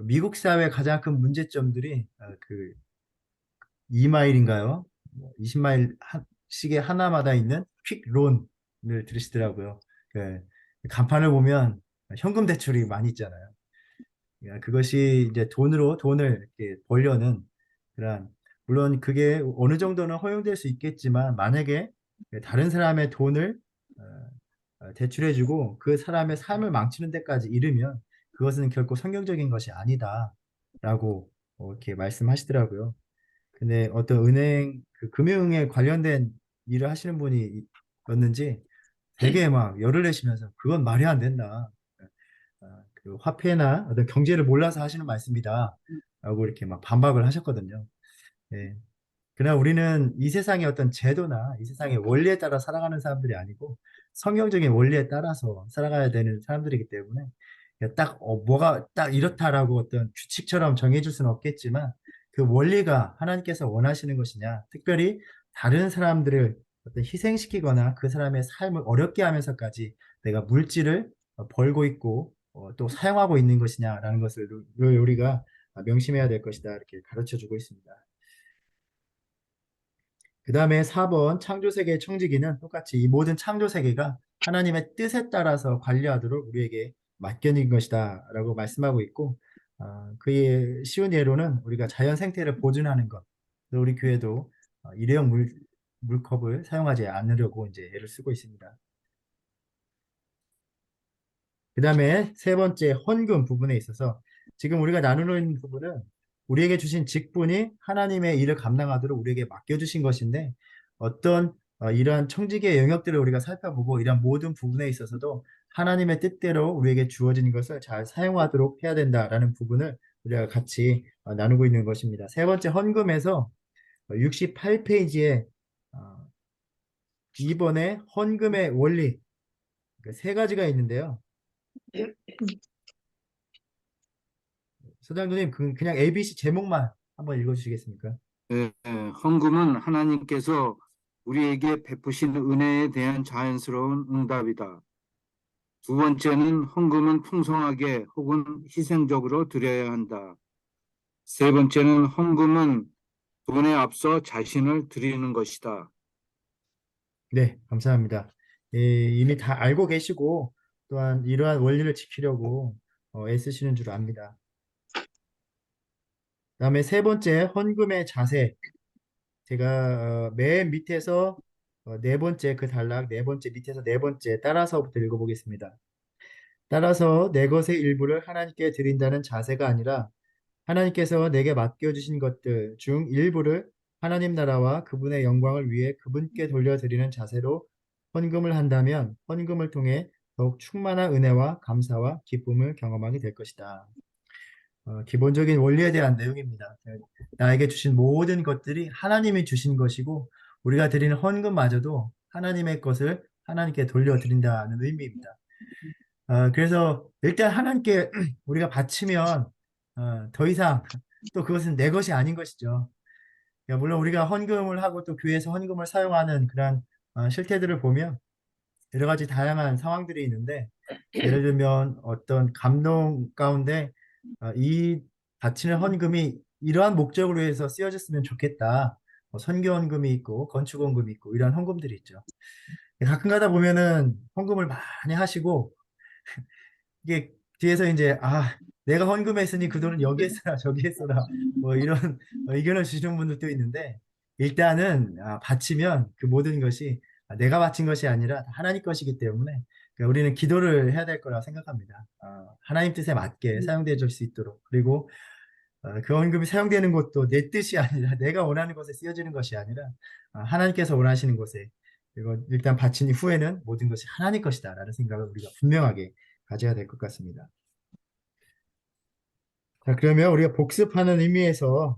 미국 사회의 가장 큰 문제점들이 그 2마일인가요? 20마일 시계 하나마다 있는 퀵론을 들으시더라고요. 그 간판을 보면 현금 대출이 많이 있잖아요. 그것이 이제 돈을 이렇게 벌려는 그런, 물론 그게 어느 정도는 허용될 수 있겠지만 만약에 다른 사람의 돈을 어, 대출해주고 그 사람의 삶을 망치는 데까지 이르면 그것은 결코 성경적인 것이 아니다라고 이렇게 말씀하시더라고요. 근데 어떤 은행 그 금융에 관련된 일을 하시는 분이었는지 되게 막 열을 내시면서 그건 말이 안 된다. 그 화폐나 어떤 경제를 몰라서 하시는 말씀이다. 라고 이렇게 막 반박을 하셨거든요. 예. 그러나 우리는 이 세상의 어떤 제도나 이 세상의 원리에 따라 살아가는 사람들이 아니고 성경적인 원리에 따라서 살아가야 되는 사람들이기 때문에 딱 뭐가 딱 이렇다라고 어떤 규칙처럼 정해줄 수는 없겠지만 그 원리가 하나님께서 원하시는 것이냐, 특별히 다른 사람들을 어떤 희생시키거나 그 사람의 삶을 어렵게 하면서까지 내가 물질을 벌고 있고 또 사용하고 있는 것이냐라는 것을 우리가 명심해야 될 것이다, 이렇게 가르쳐 주고 있습니다. 그 다음에 4번 창조세계의 청지기는 똑같이 이 모든 창조세계가 하나님의 뜻에 따라서 관리하도록 우리에게 맡겨진 것이다 라고 말씀하고 있고, 그의 쉬운 예로는 우리가 자연 생태를 보존하는 것, 또 우리 교회도 일회용 물컵을 사용하지 않으려고 이제 예를 쓰고 있습니다. 그 다음에 세 번째 헌금 부분에 있어서 지금 우리가 나누고 있는 부분은 우리에게 주신 직분이 하나님의 일을 감당하도록 우리에게 맡겨주신 것인데, 어떤 이러한 청지기의 영역들을 우리가 살펴보고 이러한 모든 부분에 있어서도 하나님의 뜻대로 우리에게 주어진 것을 잘 사용하도록 해야 된다라는 부분을 우리가 같이 나누고 있는 것입니다. 세 번째 헌금에서 68페이지에 2번의 헌금의 원리, 세 가지가 있는데요. 소장님, 그냥 ABC 제목만 한번 읽어주시겠습니까? 예, 헌금은 하나님께서 우리에게 베푸신 은혜에 대한 자연스러운 응답이다. 두 번째는 헌금은 풍성하게 혹은 희생적으로 드려야 한다. 세 번째는 헌금은 돈에 앞서 자신을 드리는 것이다. 네, 감사합니다. 이미 다 알고 계시고 또한 이러한 원리를 지키려고 애쓰시는 줄 압니다. 그다음에 세 번째, 헌금의 자세. 제가 맨 밑에서 네 번째 그 단락, 네 번째 밑에서 네 번째 따라서부터 읽어보겠습니다. 따라서 내 것의 일부를 하나님께 드린다는 자세가 아니라 하나님께서 내게 맡겨주신 것들 중 일부를 하나님 나라와 그분의 영광을 위해 그분께 돌려드리는 자세로 헌금을 한다면 헌금을 통해 더욱 충만한 은혜와 감사와 기쁨을 경험하게 될 것이다. 기본적인 원리에 대한 내용입니다. 나에게 주신 모든 것들이 하나님이 주신 것이고 우리가 드리는 헌금마저도 하나님의 것을 하나님께 돌려드린다는 의미입니다. 그래서 일단 하나님께 우리가 바치면 더 이상 또 그것은 내 것이 아닌 것이죠. 물론 우리가 헌금을 하고 또 교회에서 헌금을 사용하는 그런 실태들을 보면 여러 가지 다양한 상황들이 있는데, 예를 들면 어떤 감동 가운데 이 바치는 헌금이 이러한 목적으로 해서 쓰여졌으면 좋겠다. 선교 헌금이 있고 건축 헌금이 있고 이러한 헌금들이 있죠. 가끔 가다 보면은 헌금을 많이 하시고 이게 뒤에서 이제 내가 헌금했으니 그 돈은 여기에 써라 저기에 써라 뭐 이런 의견을 주시는 분들도 있는데, 일단은 바치면 그 모든 것이 내가 바친 것이 아니라 하나님 것이기 때문에 그러니까 우리는 기도를 해야 될 거라 생각합니다. 하나님 뜻에 맞게 사용되어 줄 수 있도록, 그리고 그 헌금이 사용되는 것도 내 뜻이 아니라 내가 원하는 것에 쓰여지는 것이 아니라 하나님께서 원하시는 것에, 그리고 일단 바친 후에는 모든 것이 하나님 것이다라는 생각을 우리가 분명하게 가져야 될 것 같습니다. 자, 그러면 우리가 복습하는 의미에서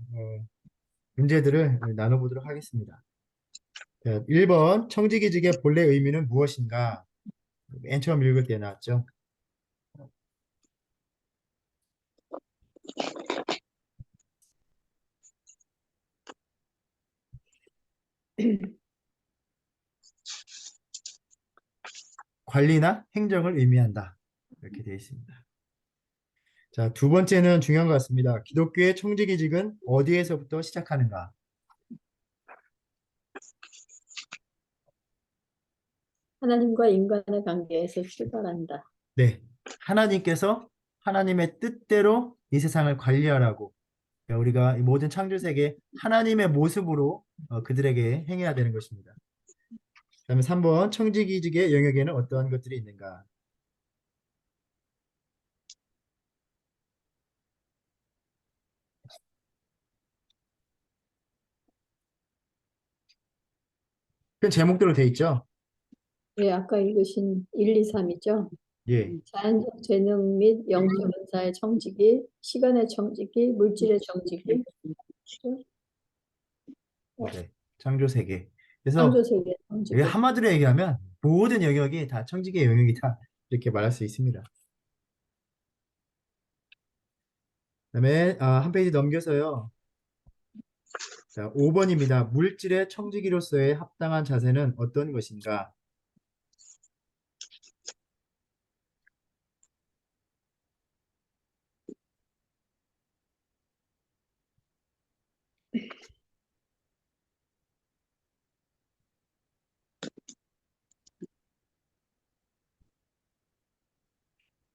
문제들을 나눠보도록 하겠습니다. 자, 1번, 청지기직의 본래 의미는 무엇인가? 맨 처음 읽을 때 나왔죠. 관리나 행정을 의미한다. 이렇게 되어 있습니다. 자, 두 번째는 중요한 것 같습니다. 기독교의 청지기직은 어디에서부터 시작하는가? 하나님과 인간의 관계에서 출발한다. 네. 하나님께서 하나님의 뜻대로 이 세상을 관리하라고, 그러니까 우리가 이 모든 창조 세계 하나님의 모습으로 그들에게 행해야 되는 것입니다. 그다음에 3번 청지기직의 영역에는 어떠한 것들이 있는가? 그 제목대로 돼 있죠? 예, 아까 읽으신 1, 2, 3이죠. 예. 자연적 재능 및 영적 은사의 청지기, 시간의 청지기, 물질의 청지기, 네. 창조 세계. 그래서 창조 세계의 이게 청지기. 한마디로 얘기하면 모든 영역이 다 청지기의 영역이다. 이렇게 말할 수 있습니다. 그다음에 한 페이지 넘겨서요. 자, 5번입니다. 물질의 청지기로서의 합당한 자세는 어떤 것인가?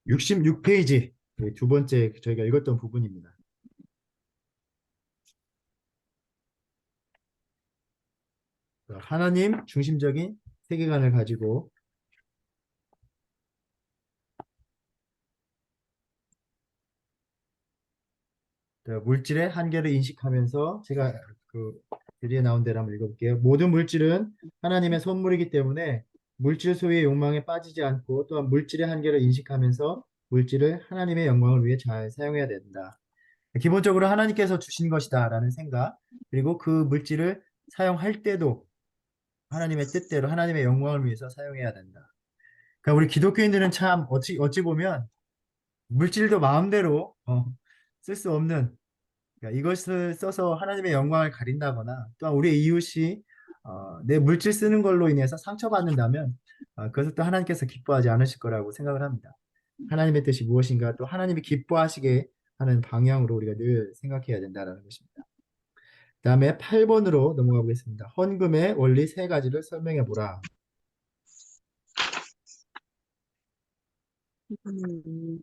육 66페이지 두 번째 저희가 읽었던 부분입니다. 하나님 중심적인 세계관을 가지고 물질의 한계를 인식하면서 제가 그 뒤에 나온 대로 한번 읽어볼게요. 모든 물질은 하나님의 선물이기 때문에 물질 소유의 욕망에 빠지지 않고 또한 물질의 한계를 인식하면서 물질을 하나님의 영광을 위해 잘 사용해야 된다. 기본적으로 하나님께서 주신 것이다라는 생각, 그리고 그 물질을 사용할 때도 하나님의 뜻대로 하나님의 영광을 위해서 사용해야 된다. 그러니까 우리 기독교인들은 참 어찌 보면 물질도 마음대로 쓸 수 없는, 그러니까 이것을 써서 하나님의 영광을 가린다거나 또한 우리 이웃이 내 물질 쓰는 걸로 인해서 상처받는다면 그것을 또 하나님께서 기뻐하지 않으실 거라고 생각을 합니다. 하나님의 뜻이 무엇인가 또 하나님이 기뻐하시게 하는 방향으로 우리가 늘 생각해야 된다는 것입니다. 다음에 8번으로 넘어가 보겠습니다. 헌금의 원리 세 가지를 설명해 보라. 음,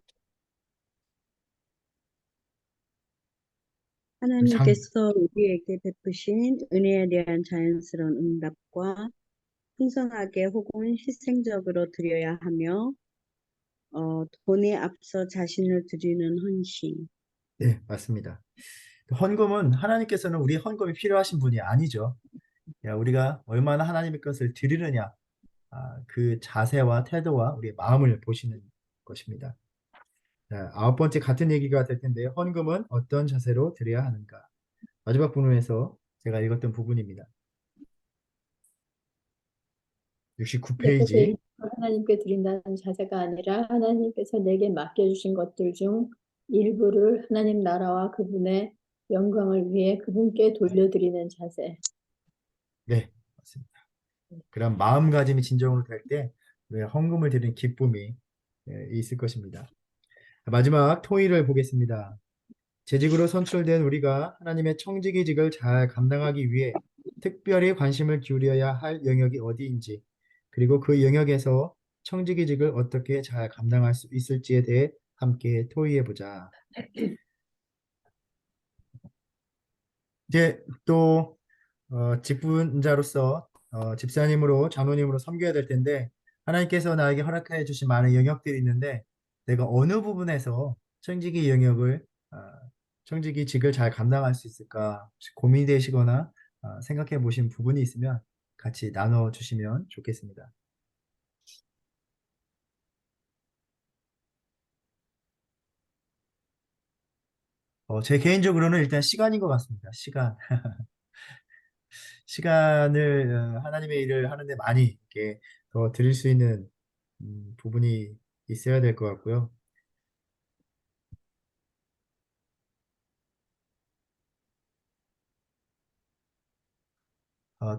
장, 하나님께서 우리에게 베푸신 은혜에 대한 자연스러운 응답과 풍성하게 혹은 희생적으로 드려야 하며 돈에 앞서 자신을 드리는 헌신. 네, 맞습니다. 헌금은 하나님께서는 우리 헌금이 필요하신 분이 아니죠. 야, 우리가 얼마나 하나님의 것을 드리느냐, 그 자세와 태도와 우리의 마음을 보시는 것입니다. 자, 9번째 같은 얘기가 될 텐데 헌금은 어떤 자세로 드려야 하는가? 마지막 부분에서 제가 읽었던 부분입니다. 내 것을 69페이지. 하나님께 드린다는 자세가 아니라 하나님께서 내게 맡겨주신 것들 중 일부를 하나님 나라와 그분의 영광을 위해 그분께 돌려드리는 자세. 네, 맞습니다. 그런 마음가짐이 진정으로 될 때 헌금을 드리는 기쁨이 있을 것입니다. 마지막 토의를 보겠습니다. 재직으로 선출된 우리가 하나님의 청지기직을 잘 감당하기 위해 특별히 관심을 기울여야 할 영역이 어디인지, 그리고 그 영역에서 청지기직을 어떻게 잘 감당할 수 있을지에 대해 함께 토의해 보자. 이제 또 직분자로서 집사님으로 장로님으로 섬겨야 될 텐데 하나님께서 나에게 허락해 주신 많은 영역들이 있는데 내가 어느 부분에서 청지기 영역을 어, 청지기직을 잘 감당할 수 있을까 혹시 고민이 되시거나 생각해 보신 부분이 있으면 같이 나눠 주시면 좋겠습니다. 제 개인적으로는 일단 시간인 것 같습니다. 시간을 하나님의 일을 하는데 많이 이렇게 더 드릴 수 있는 부분이 있어야 될 것 같고요.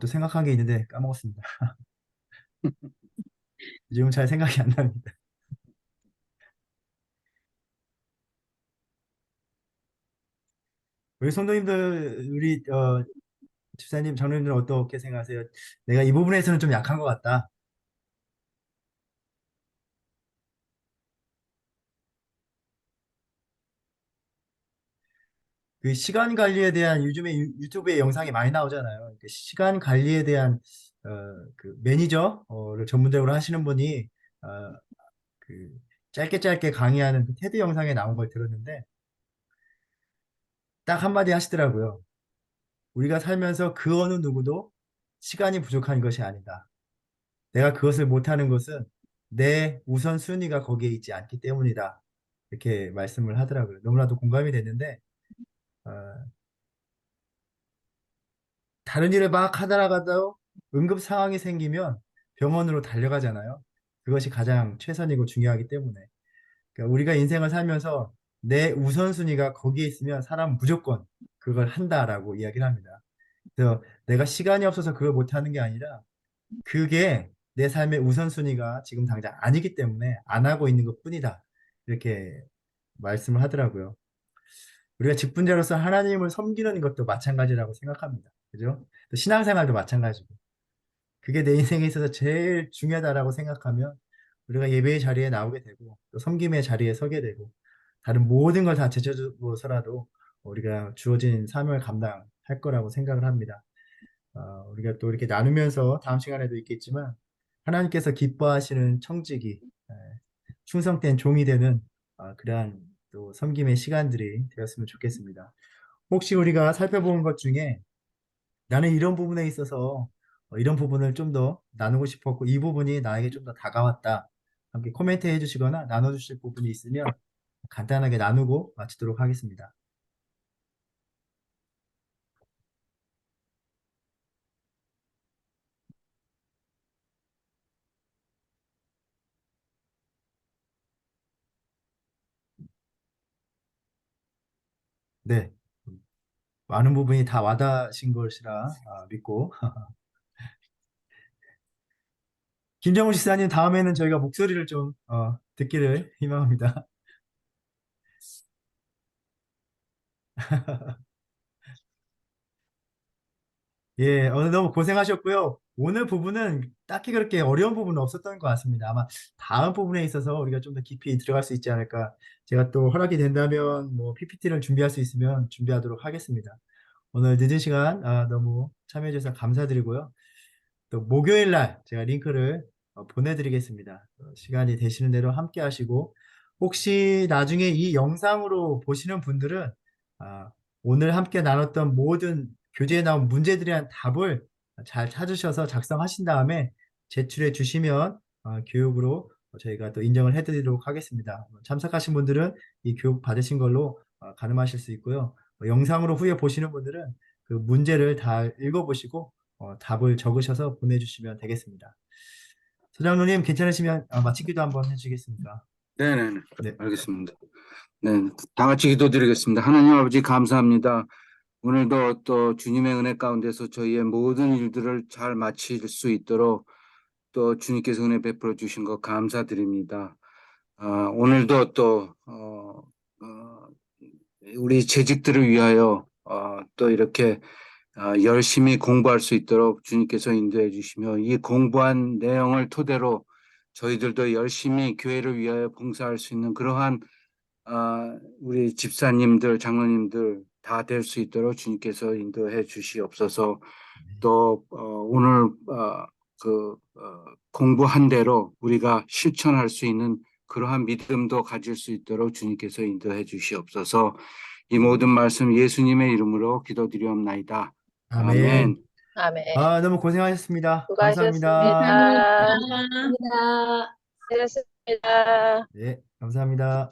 또 생각한 게 있는데 까먹었습니다. 지금 잘 생각이 안 납니다. 우리 성도님들, 우리 집사님, 장로님들은 어떻게 생각하세요? 내가 이 부분에서는 좀 약한 것 같다. 그 시간 관리에 대한 요즘에 유튜브에 영상이 많이 나오잖아요. 그 시간 관리에 대한 어, 그 매니저를 전문적으로 하시는 분이 어, 그 짧게 짧게 강의하는 그 테드 영상에 나온 걸 들었는데 딱 한마디 하시더라고요. 우리가 살면서 그 어느 누구도 시간이 부족한 것이 아니다. 내가 그것을 못하는 것은 내 우선순위가 거기에 있지 않기 때문이다. 이렇게 말씀을 하더라고요. 너무나도 공감이 됐는데 어, 다른 일을 막 하다가도 응급 상황이 생기면 병원으로 달려가잖아요. 그것이 가장 최선이고 중요하기 때문에. 그러니까 우리가 인생을 살면서 내 우선순위가 거기에 있으면 사람은 무조건 그걸 한다라고 이야기를 합니다. 그래서 내가 시간이 없어서 그걸 못하는 게 아니라 그게 내 삶의 우선순위가 지금 당장 아니기 때문에 안 하고 있는 것뿐이다. 이렇게 말씀을 하더라고요. 우리가 직분자로서 하나님을 섬기는 것도 마찬가지라고 생각합니다. 그죠? 또 신앙생활도 마찬가지고. 그게 내 인생에 있어서 제일 중요하다라고 생각하면 우리가 예배의 자리에 나오게 되고 또 섬김의 자리에 서게 되고 다른 모든 걸 다 제쳐두고서라도 우리가 주어진 사명을 감당할 거라고 생각을 합니다. 우리가 또 이렇게 나누면서 다음 시간에도 있겠지만 하나님께서 기뻐하시는 청지기, 충성된 종이 되는 그러한 또 섬김의 시간들이 되었으면 좋겠습니다. 혹시 우리가 살펴본 것 중에 나는 이런 부분에 있어서 이런 부분을 좀 더 나누고 싶었고 이 부분이 나에게 좀 더 다가왔다. 함께 코멘트 해주시거나 나눠주실 부분이 있으면 간단하게 나누고 마치도록 하겠습니다. 네, 많은 부분이 다 와닿으신 것이라 믿고 김정우 지사님 다음에는 저희가 목소리를 좀 듣기를 희망합니다. 예, 오늘 너무 고생하셨고요. 오늘 부분은 딱히 그렇게 어려운 부분은 없었던 것 같습니다. 아마 다음 부분에 있어서 우리가 좀 더 깊이 들어갈 수 있지 않을까. 제가 또 허락이 된다면 뭐 PPT를 준비할 수 있으면 준비하도록 하겠습니다. 오늘 늦은 시간 너무 참여해 주셔서 감사드리고요. 또 목요일 날 제가 링크를 보내드리겠습니다. 시간이 되시는 대로 함께 하시고 혹시 나중에 이 영상으로 보시는 분들은 아, 오늘 함께 나눴던 모든 교재에 나온 문제들에 대한 답을 잘 찾으셔서 작성하신 다음에 제출해 주시면 교육으로 저희가 또 인정을 해드리도록 하겠습니다. 참석하신 분들은 이 교육 받으신 걸로 가늠하실 수 있고요. 영상으로 후에 보시는 분들은 그 문제를 다 읽어보시고 답을 적으셔서 보내주시면 되겠습니다. 소장로님 괜찮으시면 마치기도 한번 해주시겠습니까? 네네네. 네, 알겠습니다. 네, 다 같이 기도드리겠습니다. 하나님 아버지 감사합니다. 오늘도 또 주님의 은혜 가운데서 저희의 모든 일들을 잘 마칠 수 있도록 또 주님께서 은혜 베풀어 주신 것 감사드립니다. 오늘도 또 우리 재직들을 위하여 또 이렇게 열심히 공부할 수 있도록 주님께서 인도해 주시며 이 공부한 내용을 토대로 저희들도 열심히 교회를 위하여 봉사할 수 있는 그러한 우리 집사님들, 장로님들 다 될 수 있도록 주님께서 인도해 주시옵소서. 또 오늘 공부한 대로 우리가 실천할 수 있는 그러한 믿음도 가질 수 있도록 주님께서 인도해 주시옵소서. 이 모든 말씀 예수님의 이름으로 기도드리옵나이다. 아멘. 아멘. 아멘. 너무 고생하셨습니다. 네, 감사합니다. 수고하셨습니다. 감사합니다. 감사합니다. 수고하셨습니다. 네, 감사합니다.